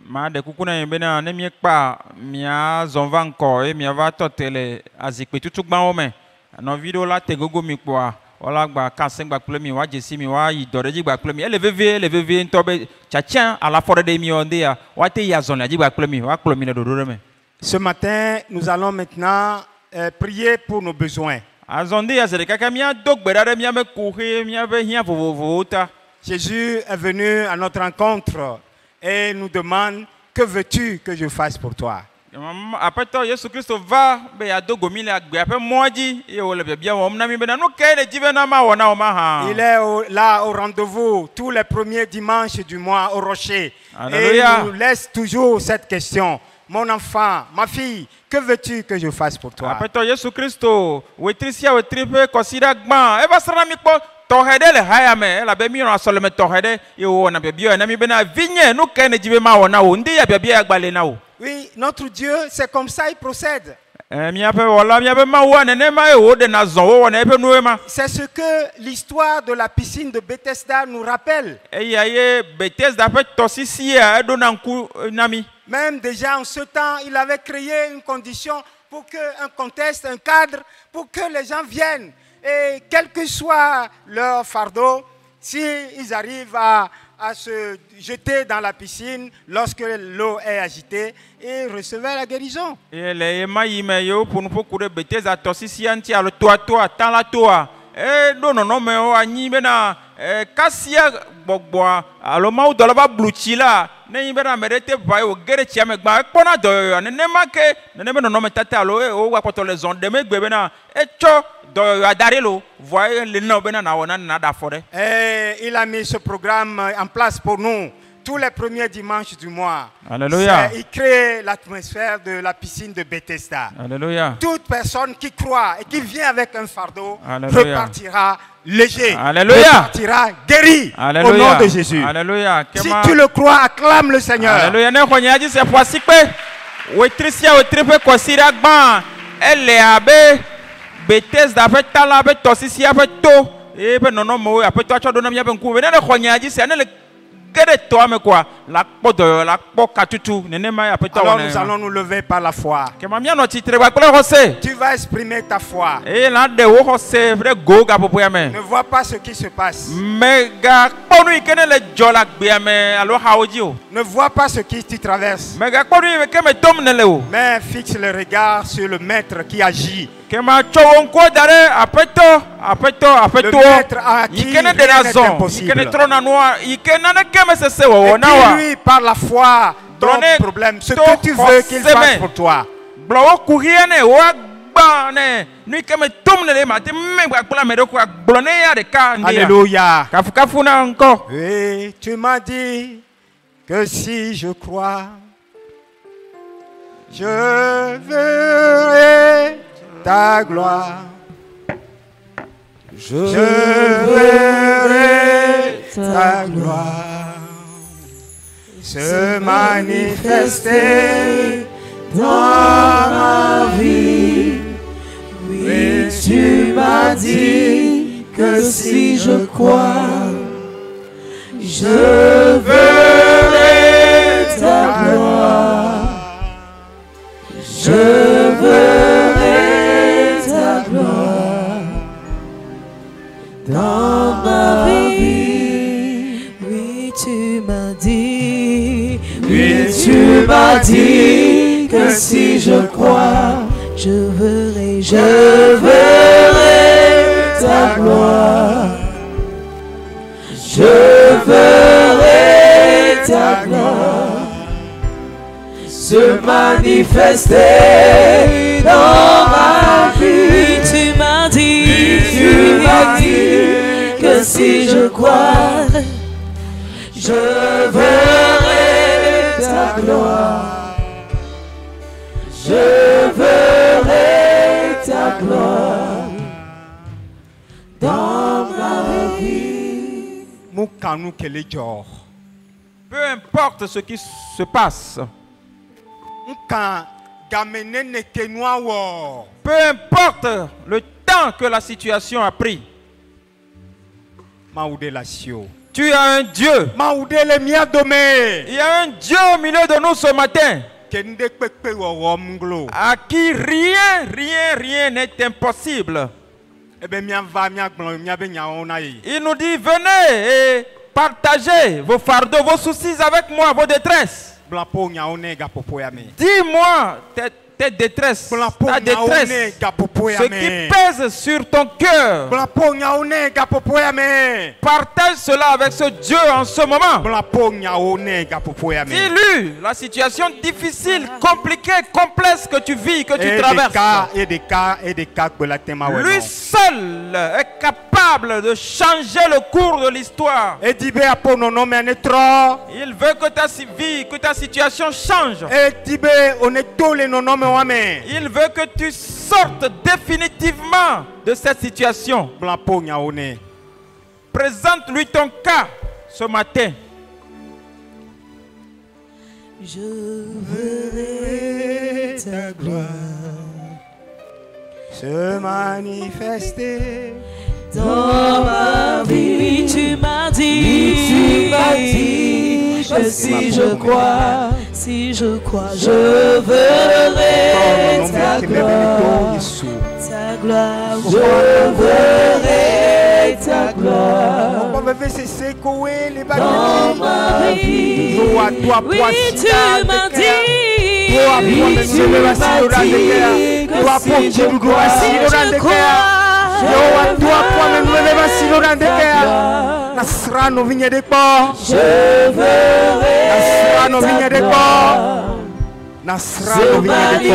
Ma ɖe kuku na mi bena ne miekpa miazɔ va ŋkɔ eye miava tɔ te le azikpui tutugbãwo me. Nɔvi ɖewo la te gogo mi kpɔa wola gba ka asẽ gba kple mi woadze si mi woayi dɔ ɖe dzi gba kple mi. Ele vevie ŋutɔ be tsatia alafɔ ɖe mi wɔ ŋdie ya woate yi azɔlia dzi gba kple mi woakplɔ mi le ɖoɖo ɖe me. Ce matin, nous allons maintenant prier pour nos besoins. Azɔ ŋdi ya zi ɖeka ke miado gbe ɖa ɖe miabe kuxe miabe hiã vovovowo ta. Jésus est venu à notre rencontre et nous demande que veux-tu que je fasse pour toi? Aƒetɔ Yesu Kristo va be yeado go mi le agbea ƒe mɔa dzi eye wòle biabia wɔm na mi bena nu ke le dzi bena mawɔ na wo mahã. Il est là au rendez-vous tous les premiers dimanches du mois au Rocher. Alléluia. Et il nous laisse toujours cette question. Mon enfant, ma fille, que veux-tu que je fasse pour toi? Aƒetɔ Yesu Kristo wetri sia wetri ƒe kɔsiɖa gbã eva srɔ̃na mi kpɔ tɔxɛ ɖe le haya me elabe mi nɔ asɔleme tɔxɛ ɖe ye wòwɔna biabia na mi bena vinye nu ke ne dzi be mawɔ na wo ŋdi ya biabia ya gbalẽ na wo. Oui, notre Dieu, c'est comme ça il procède. Miaƒe wɔla miaƒe Mawua nenema ye woɖena zɔ wowɔna eƒe nuwo ma. C'est ce que l'histoire de la piscine de Bethesda nous rappelle. Eya ye Bethesda ƒe tɔsisi ya eɖona ŋku na mi. Même déjà en ce temps, il avait créé une condition pour qu'un contexte, un cadre, pour que les gens viennent. Et quel que soit leur fardeau, s'ils arrivent à se jeter dans la piscine lorsque l'eau est agitée, ils recevaient la guérison. Le ema yi me yewo ƒo nu ƒo ku ɖe Bethesda tɔsisia ŋuti alo toa ta la toa eɖo nɔnɔmewo anyi bena kasia gbɔgbɔa alo mawudɔla va blu tsi la ne nyi bena ame ɖe te ʋa ye wòge ɖe tsia me gbã ekpɔna dɔyɔyɔa nenema ke nene be nɔnɔmetata alo wo akpɔtɔ le zɔn ɖem egbe bena etsɔ dɔyɔyɔa da ɖi lo vɔa le na wo bena nawɔ na nena ɖe afɔ ɖe. Et il a mis ce programme en place pour nous tous les premiers dimanches du mois. Alléluia. Il crée l'atmosphère de la piscine de Bethesda. Alléluia. Toute personne qui croit et qui vient avec un fardeau Alléluia. repartira léger, Alléluia. repartira guéri Alléluia. au nom de Jésus. Alléluia. Si tu le crois, acclame le Seigneur. Alléluia. Ne xɔ nya dzi se ƒo asikpe wetri sia wetri ƒe kɔsiɖa gbã ele abe Bethesda ƒe ta la ƒe tɔsisia ƒe to eye ƒe nɔnɔmewo aƒetɔ atsɔ ɖo na míaƒe ŋkume ne le xɔ nya dzi sia ne le Alors nous allons nous lever par la foi. Tu vas exprimer ta foi. Ne vois pas ce qui se passe. Ne vois pas ce qui t'y traverse. Mais fixe le regard sur le maître qui agit. Le maître à qui rien n'est impossible. Et lui, par la foi, ton problème, ce que tu veux qu'il fasse pour toi. Alléluia. Et tu m'as dit que si je crois, je verrai ta gloire. Je verrai ta gloire se manifester dans ma vie. Oui, tu m'as dit que si je crois, je verrai ta gloire. Je verrai ta gloire dans ma vie. Oui, tu m'as dit. Oui, tu m'as dit que si je crois, je verrai ta gloire. Je verrai ta gloire se manifester dans ma vie. Tu m'as dit que si je crois, je verrai ta gloire. Je verrai ta gloire dans ma vie. Peu importe ce qui se passe. Peu importe le temps que la situation a pris. Tu as un Dieu. Il y a un Dieu au milieu de nous ce matin. À qui rien n'est impossible. Il nous dit, venez et partagez vos fardeaux, vos soucis avec moi, vos détresses. Dis-moi tes détresses, ta détresse, ce qui pèse sur ton cœur. Partage cela avec ce Dieu en ce moment. Dis-lui la situation difficile, compliquée, complexe que tu vis, que tu traverses. Lui seul est capable de changer le cours de l'histoire. Il veut que ta vie, que ta situation change. Il veut que tu sortes définitivement de cette situation. Présente-lui ton cas ce matin. Je verrai ta gloire se manifester dans ma vie. Tu m'as dit que si je crois, je verrai ta gloire. Ta gloire, je verrai ta gloire dans ma vie. Oui, tu m'as dit que si je crois, Nasrano vigne de je verrai ta gloire Nasrano vigne de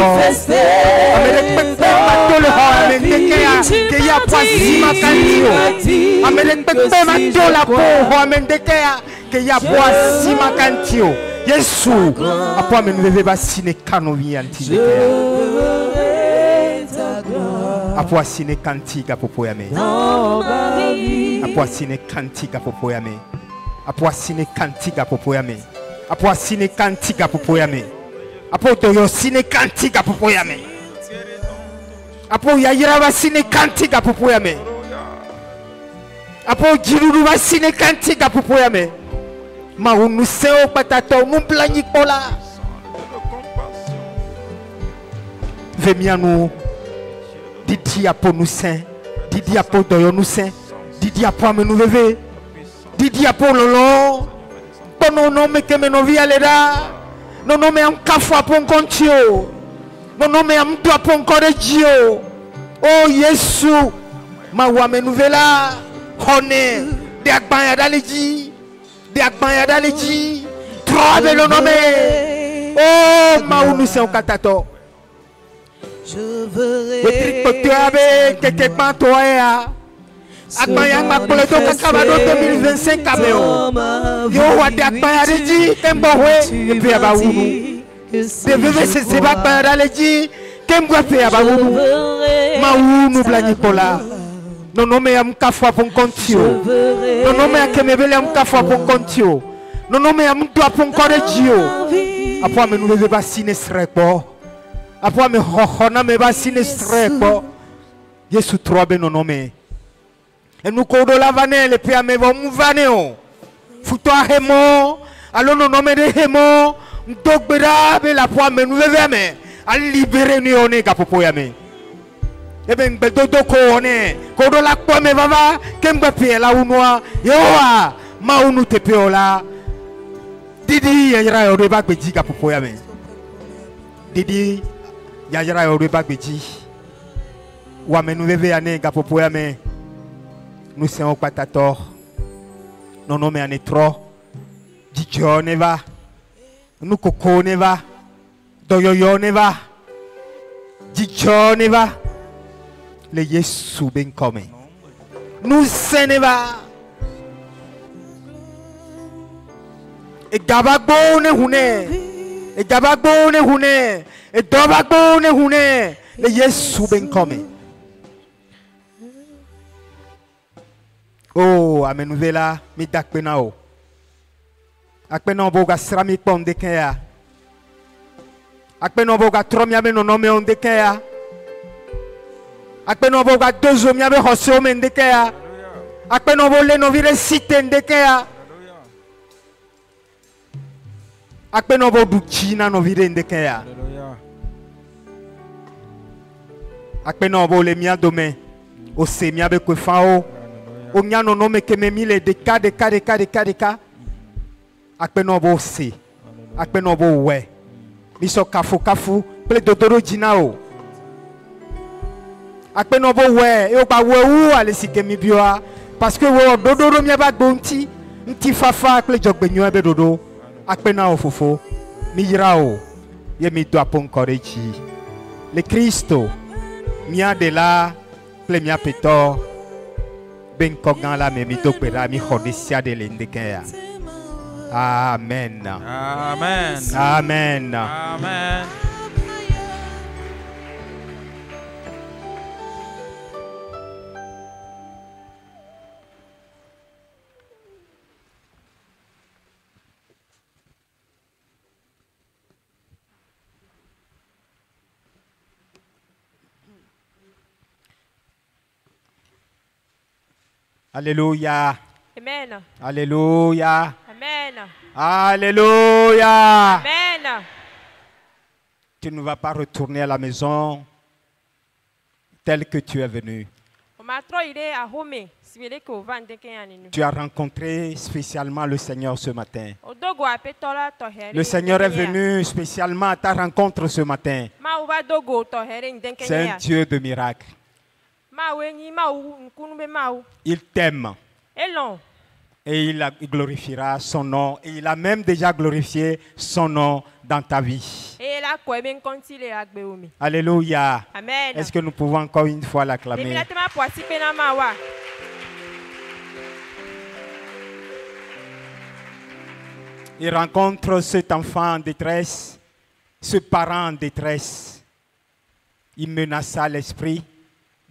Apoasine kantiga popoyame. Apoasine kantiga popoyame. Apoasine kantiga popoyame. Apoasine kantiga popoyame. Apoto sine kantiga popoyame. Apo yayira basine kantiga popoyame. Apo jiruru basine kantiga popoyame. Maou nous c'est au patato, nous planique pour là. Vemia nous, Didi a pour nous saint, Didi a pour doyo nous saint, Didi a pour nous lever, Didi a pour lolo, pour nous nommer que nous vie aller là, nous nommer un café pour continuer, nous nommer un doigt pour encore Dieu. Oh Jésus, ma ouame nouvella, honné, de akbanya d'aleji, de akbanya d'aleji, trois le nommé. Oh ma ou nous c'est un katato. Je veux Le tripoteur avec quelque part toi ya. Akbanya ma poleto kakabado 2025 caméo. Yo wa de akbanya d'aleji, tembowe, et puis aba ou nous. De bébé c'est pas akbanya d'aleji, kembo pe aba ou nous. Ma ou nous blanicola. Non non mais am kafwa pour continuer. Non non mais akemebele am kafwa pour continuer. Non non mais am doit pour encore Dieu. Après me nous lever pas sinistre quoi. Après me hohona me pas sinistre quoi. Yesu trois ben non non mais. Et nous kodo la vanelle et puis ame va mouvaneo. Futo hemo. Alors non non mais de hemo. Ndogbera be la poa me nous lever mais. À libérer nous on est capopo yame. Eh bien, dodo koone, kodo la kwa me baba, kemba pe la unwa, yoa, ma unu te peola. Didi yajara yore bak beji kapopo ya me. Didi yajara yore bak beji. Wa me nous leve ane kapopo ya me. Nous sommes au patator. Non non me ane trop. Dijo ne va. Nous koko ne va. Doyoyo ne va. Dijo ne va. Le Yesu ben come. Nous seneva. E gabagbo ne hune. E gabagbo ne hune. E dobagbo ne hune. Le Yesu ben come. Oh, amen vela mi dakpenao. Akpeno boga srami ponde kaya. Akpeno boga tromia me no nome onde kaya. Akpeno boga dozo miabe hoseo mendekea. Akpeno bole no vire site ndekea. Akpeno bo duchina no vire ndekea. Akpeno bole mia dome. O se miabe kwefao. O mia no nome kememile deka. Akpeno bo se. Akpeno bo we. Miso kafu. Ple dodoro jinao. Akpeno bo we e ba we wu ale sikemi bioa parce que wo dodoro mi ba gonti nti fafa akle jogbenyo ebe dodo akpena ofofo mi yirao ye mi do apon korechi le Cristo mia de la ple mia peto ben kogan la me mi do pera mi hodisia de lendekea. Amen. Amen. Amen. Amen. Alléluia. Amen. Alléluia. Amen. Alléluia. Amen. Tu ne vas pas retourner à la maison tel que tu es venu. Tu as rencontré spécialement le Seigneur ce matin. Le Seigneur est venu spécialement à ta rencontre ce matin. C'est un Dieu de miracles. Il t'aime. Et il glorifiera son nom. Et il a même déjà glorifié son nom dans ta vie. Alléluia. Amen. Est-ce que nous pouvons encore une fois l'acclamer? Il rencontre cet enfant en détresse, ce parent en détresse. Il menaça l'esprit,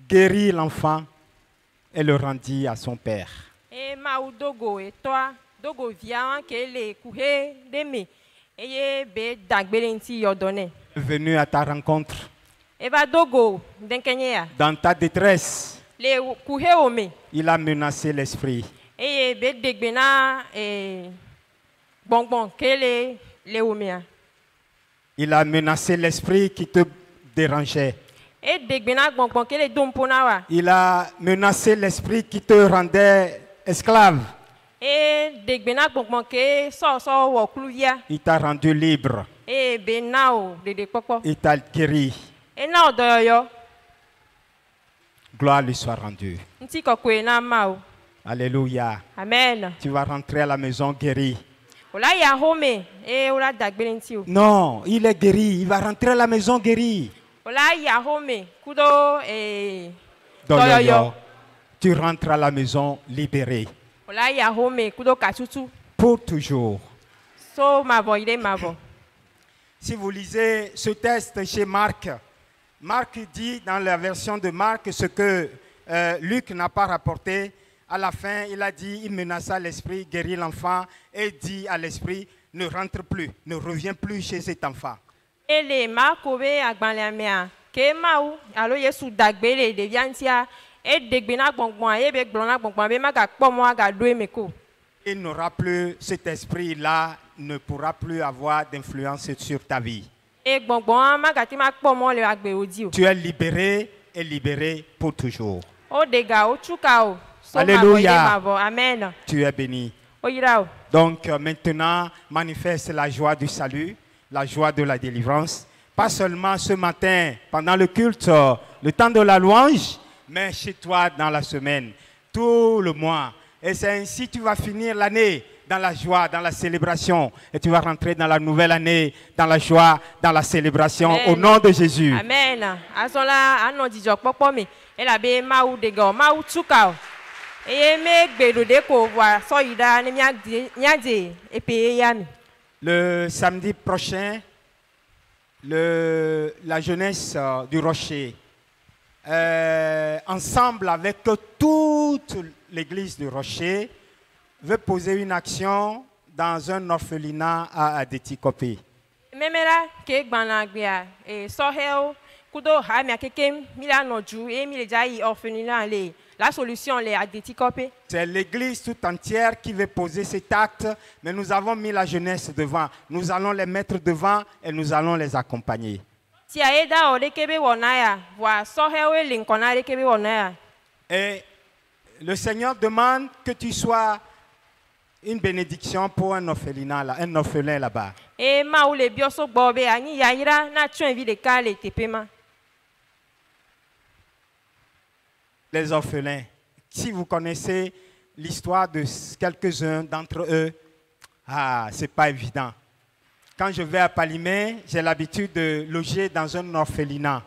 guérit l'enfant et le rendit à son père. Venu à ta rencontre, dans ta détresse, il a menacé l'esprit. Bonbon, quel est omia? Il a menacé l'esprit qui te dérangeait. Et degbena bonbon, quel est domponawa? Il a menacé l'esprit qui te rendait esclave. Et degbena bonbon, que so wokluvia. Il t'a rendu libre. Et benao de popo. Il t'a guéri. Et na odoyo. Gloire lui soit rendue. Nti kokwe na mao. Alléluia. Amen. Tu vas rentrer à la maison guéri. Ola ya home e ola dagbele nti o. Non, il est guéri. Il va rentrer à la maison guéri. Ola ya home kudo Doyoyo. Tu rentres à la maison libéré. Ola ya home kudo katutu. Pour toujours. So mavo ile mavo. Si vous lisez ce texte chez Marc, Marc dit dans la version de Marc ce que Luc n'a pas rapporté. À la fin, il a dit, il menaça l'esprit, guérit l'enfant et dit à l'esprit, ne rentre plus, ne reviens plus chez cet enfant. Et les marcobe agbanlamea, ke mau, alo yesu dagbele de viantia, et degbena bonbon, et be glona bonbon, be maga pomo aga doe meko. Il n'aura plus cet esprit-là, ne pourra plus avoir d'influence sur ta vie. Et bonbon, maga tima pomo le agbe odio. Tu es libéré et libéré pour toujours. O dega o chukao. So Alléluia. Amen. Tu es béni. Oyirao. Donc maintenant, manifeste la joie du salut, la joie de la délivrance. Pas seulement ce matin, pendant le culte, le temps de la louange, mais chez toi dans la semaine, tout le mois. Et c'est ainsi que tu vas finir l'année dans la joie, dans la célébration. Et tu vas rentrer dans la nouvelle année, dans la joie, dans la célébration, Amen. au nom de Jésus. Amen. Azola ano dijok popomi. Ela be mau dega mau chukao. Le samedi prochain, la jeunesse du Rocher, ensemble avec toute l'église du Rocher, veut poser une action dans un orphelinat à Adétikopé. Memera ke gbanagbia sohel kudo ha mi akeke milano ju e mi le jai orphelinat le. La solution est à Adétikopé. C'est l'église tout entière qui veut poser cet acte, mais nous avons mis la jeunesse devant. Nous allons les mettre devant et nous allons les accompagner. Et le Seigneur demande que tu sois une bénédiction pour un orphelinat, un orphelin là-bas. Les orphelins, si vous connaissez l'histoire de quelques-uns d'entre eux, c'est pas évident. Quand je vais à Palimé, j'ai l'habitude de loger dans un orphelinat.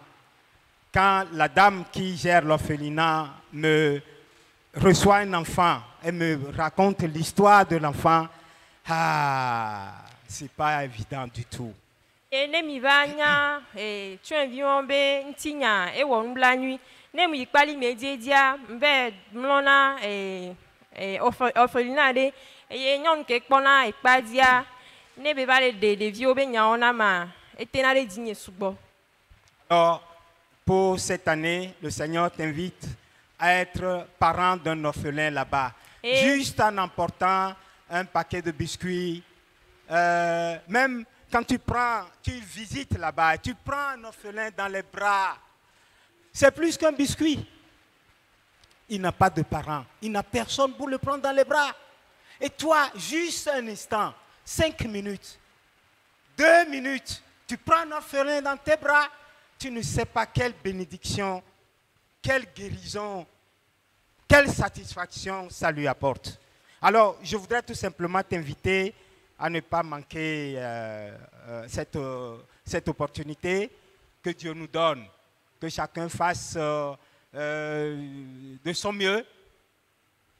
Quand la dame qui gère l'orphelinat me reçoit un enfant et me raconte l'histoire de l'enfant, c'est pas évident du tout. Nemu ikpali mediedia mbe mlona orphelinat de e nyon ke kpona ikpadia ne be vale de vieux be nyaona ma etenare digne subo. Alors pour cette année, le Seigneur t'invite à être parent d'un orphelin là-bas, juste en emportant un paquet de biscuits. Même quand tu visites là-bas, tu prends un orphelin dans les bras. C'est plus qu'un biscuit. Il n'a pas de parents. Il n'a personne pour le prendre dans les bras. Et toi, juste un instant, 5 minutes, 2 minutes, tu prends un orphelin dans tes bras, tu ne sais pas quelle bénédiction, quelle guérison, quelle satisfaction ça lui apporte. Alors, je voudrais tout simplement t'inviter à ne pas manquer cette opportunité que Dieu nous donne. Que chacun fasse de son mieux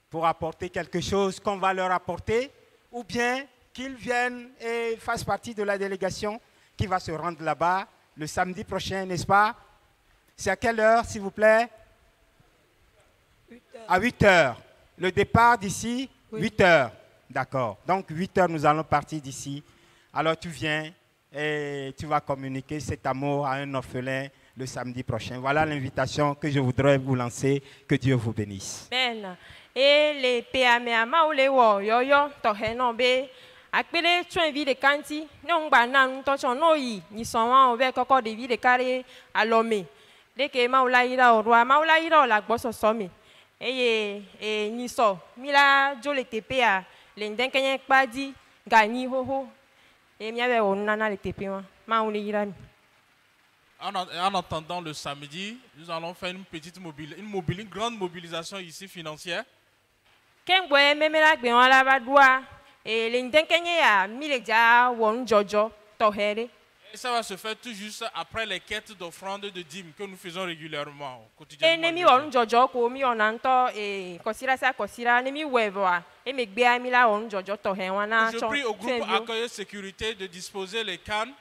pour apporter quelque chose qu'on va leur apporter, ou bien qu'ils viennent et fassent partie de la délégation qui va se rendre là-bas le samedi prochain, n'est-ce pas? C'est à quelle heure, s'il vous plaît? 8 heures. À 8 heures. Le départ d'ici, oui. 8 heures. D'accord. Donc 8 heures, nous allons partir d'ici. Alors tu viens et tu vas communiquer cet amour à un orphelin le samedi prochain. Voilà l'invitation que je voudrais vous lancer. Que Dieu vous bénisse. Amen. Et les PMA ou les wo yo yo to heno be Akpele tuen vi de kanti, ne on ba na un tocho no yi, ni son wa ove koko de vi de kare alome. De ke maula ira o roi, maula ira o la gboso somi. Eye ni so, mi la jo le tepe a, le nden kenye kpadi, gani ho ho. E mi ave o nana le tepe wa, maula ira mi. En attendant le samedi, nous allons faire une grande mobilisation ici financière. Kengwe memela gbe won la ba dua e le nden kenye ya mi le ja won jojo to here. Et ça va se faire tout juste après les quêtes d'offrandes de dîmes que nous faisons régulièrement, quotidiennement. E mi won jojo ko mi onanto e kosira sa kosira ne mi wevoa e me gbe ami la won jojo to he wana Je prie au groupe accueil sécurité de disposer les cannes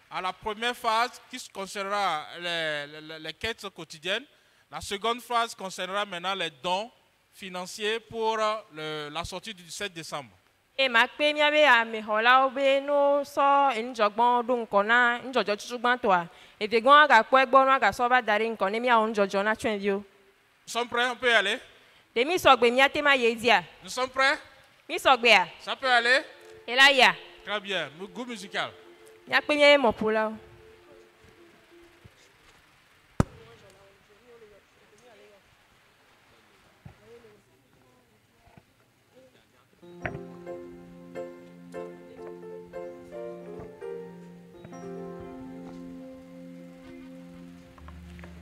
à la première phase qui concernera les quêtes quotidiennes. La seconde phase concernera maintenant les dons financiers pour la sortie du 17 décembre. E ma pe mi abe a me hola obe no so enjogbon do nko na njojo chuchugban to a e ve gon aga po egbo no aga so ba dare nko ne mi a njojo na twen vi o. Nous sommes prêts, on peut y aller. De mi so gbe mi atema ye dia. Nous sommes prêts. Mi so gbe a. Ça peut aller. E la ya. Très bien. Goût musical. Ya pe mi e mo pola o.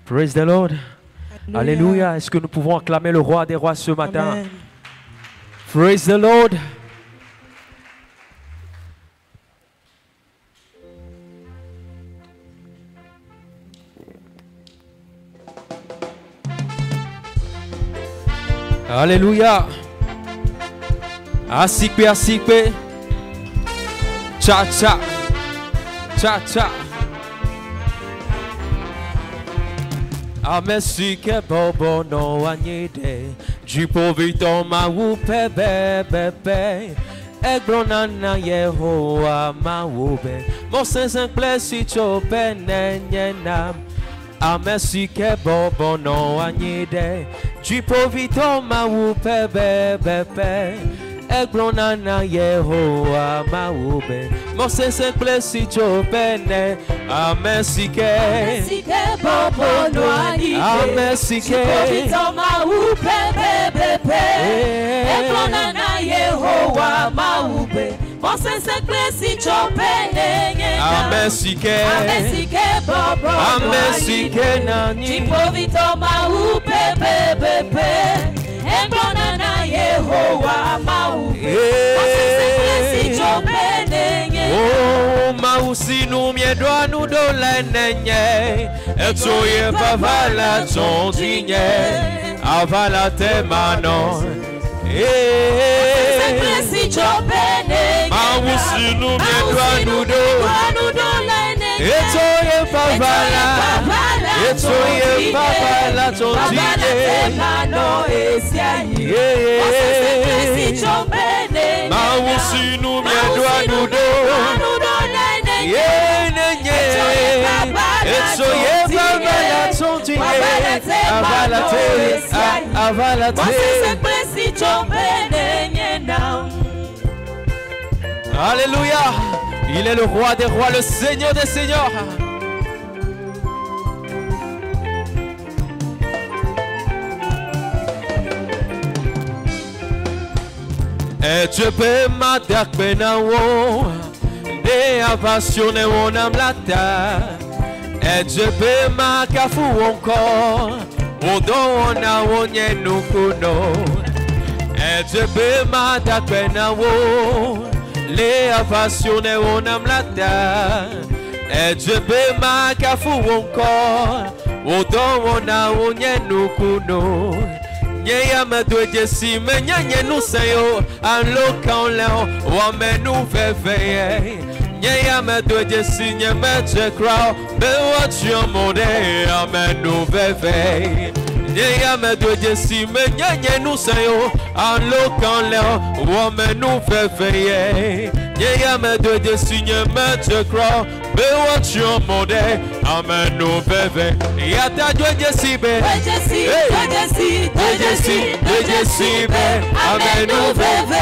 Praise the Lord. Alléluia. Est-ce que nous pouvons acclamer le roi des rois ce matin? Amen. Praise the Lord. Alléluia. Asikpe, asikpe. Cha, cha. Cha, cha. Amesike bobo no anyede Jipovito ma wupe bebe Egrona na Yehowa ma wube Moses en plesi chope nenyena Amesike bobo no anyede Jipovito ma wupe bebe Egrona na Yehowa ma wube Moses en plesi chope ne Amesike Bobo no ani Amesike ma upe bebe Eklona na Yehowa ma upe Moses eklesi chope nenye Amesike Bobo no Amesike nani Jipovito ma upe bebe Eklona na Yehowa ma upe Moses eklesi chope nenye Oh mausinu miedwa nudole nenye Etoye pavala tontinye Avala te mano Mausinu miedwa Etoye pavala tontinye Mausinu miedwa nudo Alléluia. Il est le roi des rois, le Seigneur des seigneurs. Et tu peux m'attaquer de avasione wona mlata Ejepe makafu wonko Odona wonye nukuno Ejepe madakena wo Le avasione wona mlata Ejepe makafu wonko Odona wonye nukuno Nyeya medweje si menye nu seyo Anloka onleo wamenu veveye Nyeya medweje si nye meche krao Bewachio mode amenu veveye Nyeya medweje si menye nu seyo Anloka onleo wamenu veveye Nyeya medweje si nye meche krao Bewachio mode amenu veveye Yata dweje si be Dweje si be amenu veve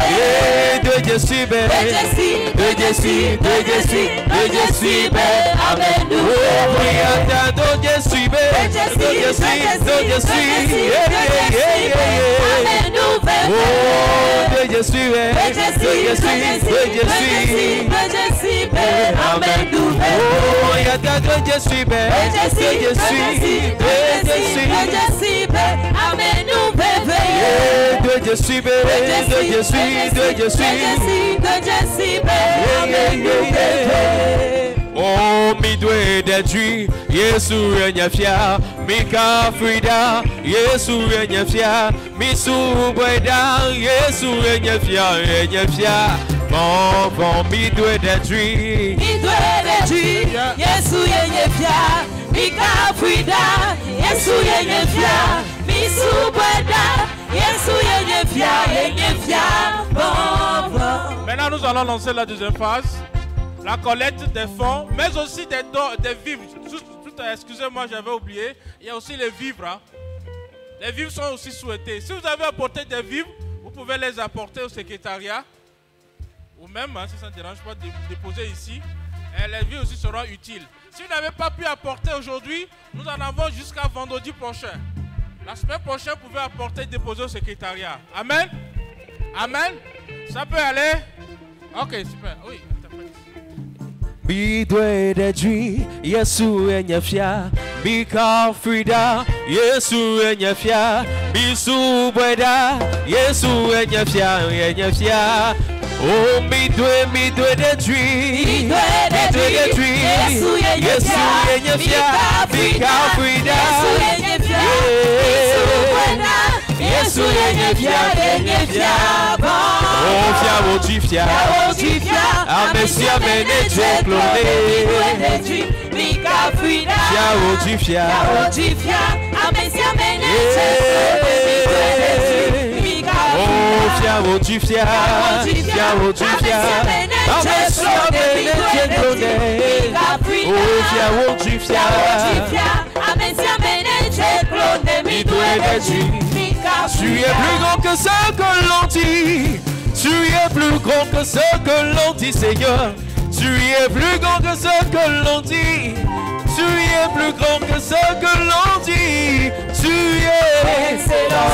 Oh, mi dwe de dri, Yesu enye fia, mi ka frida, Yesu enye fia, mi su bweda, Yesu enye fia, bon, mi dwe de dri, Yesu enye fia, mi ka frida, Yesu enye fia, mi su bweda, Yesu enye fia, bon. Maintenant, nous allons lancer la deuxième phase. La collecte des fonds, mais aussi des dons, des vivres. Excusez-moi, j'avais oublié. Il y a aussi les vivres. Hein. Les vivres sont aussi souhaités. Si vous avez apporté des vivres, vous pouvez les apporter au secrétariat. Ou même, hein, si ça ne dérange pas, déposer ici. Et les vivres aussi seront utiles. Si vous n'avez pas pu apporter aujourd'hui, nous en avons jusqu'à vendredi prochain. La semaine prochaine, vous pouvez apporter et déposer au secrétariat. Amen. Amen. Ça peut aller. Ok, super. Oui. Mi dwe de dri, Yesu enye fia, mi ka frida, Yesu enye fia, mi su bweda, Yesu enye fia. Oh, mi dwe de dri, Yesu enye fia, mi ka frida, Yesu enye fia, oh fia, fia, Amesia mene clone, fia, Amesia mene oh fia, tu es plus grand que ce que l'on dit. Tu es plus grand que ce que l'on dit, Seigneur. Tu es plus grand que ce que l'on dit. Tu es plus grand que ce que l'on dit. Tu es excellent.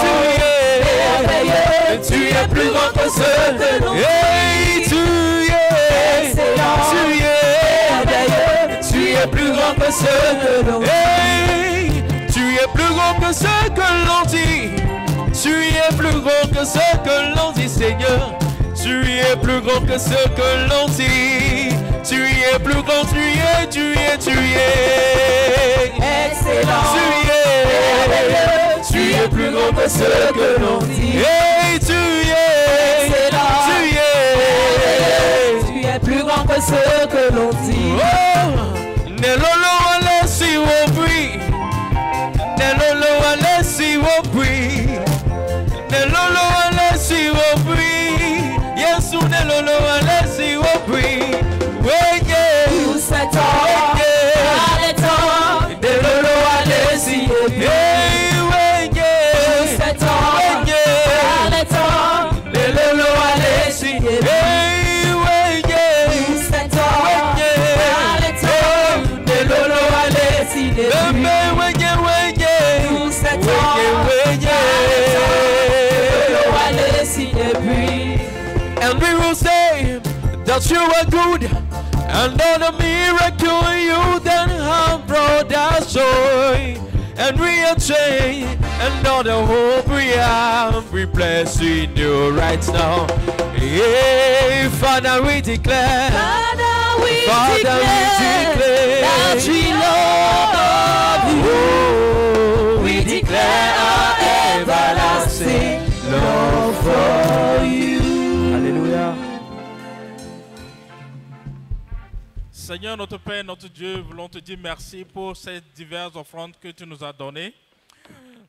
Tu es plus grand que ce que l'on dit. Hey, tu es excellent. Tu es plus grand que ce que l'on dit. Hey, tu es plus grand que ce que l'on dit. Tu es plus grand que ce que l'on dit, Seigneur. Tu es plus grand que ce que l'on dit. Tu es plus grand, tu es excellent. Tu es plus grand que ce que l'on dit. Hey, tu es excellent. Tu es plus grand que ce que l'on dit. Oh, nelolo alesi wobri. Nelolo alesi wobri. Nelolo alesi wobri. Yesu nelolo alesi wobri. Weye. Tout ce temps, le temps. Nelolo alesi wobri. Weye. Tout ce temps, le temps. Nelolo alesi wobri. Tout ce temps, le temps. Nelolo alesi wobri. Tout ce temps, and we will say that you are good, and all the miracle you then have brought us joy, and we are changed, and all the hope we have, we bless in you right now. Hey, Father, we declare, Father, we Father, declare that we love you. We declare our everlasting love for you. Alléluia. Seigneur, notre Père, notre Dieu, voulons te dire merci pour ces diverses offrandes que tu nous as données.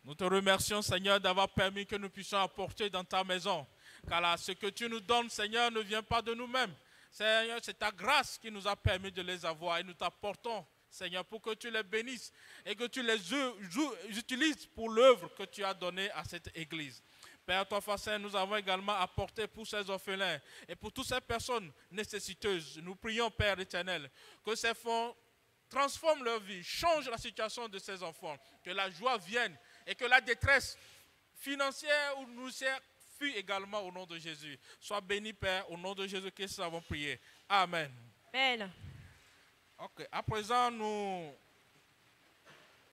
Nous te remercions, Seigneur, d'avoir permis que nous puissions apporter dans ta maison. Car là, ce que tu nous donnes, Seigneur, ne vient pas de nous-mêmes. Seigneur, c'est ta grâce qui nous a permis de les avoir. Et nous t'apportons, Seigneur, pour que tu les bénisses et que tu les utilises pour l'œuvre que tu as donnée à cette église. Père, toi, Saint, nous avons également apporté pour ces orphelins et pour toutes ces personnes nécessiteuses. Nous prions, Père éternel, que ces fonds transforment leur vie, changent la situation de ces enfants, que la joie vienne et que la détresse financière ou nous fuit également au nom de Jésus. Sois béni, Père, au nom de Jésus-Christ, nous avons prié. Amen. Amen. Ok, à présent, nous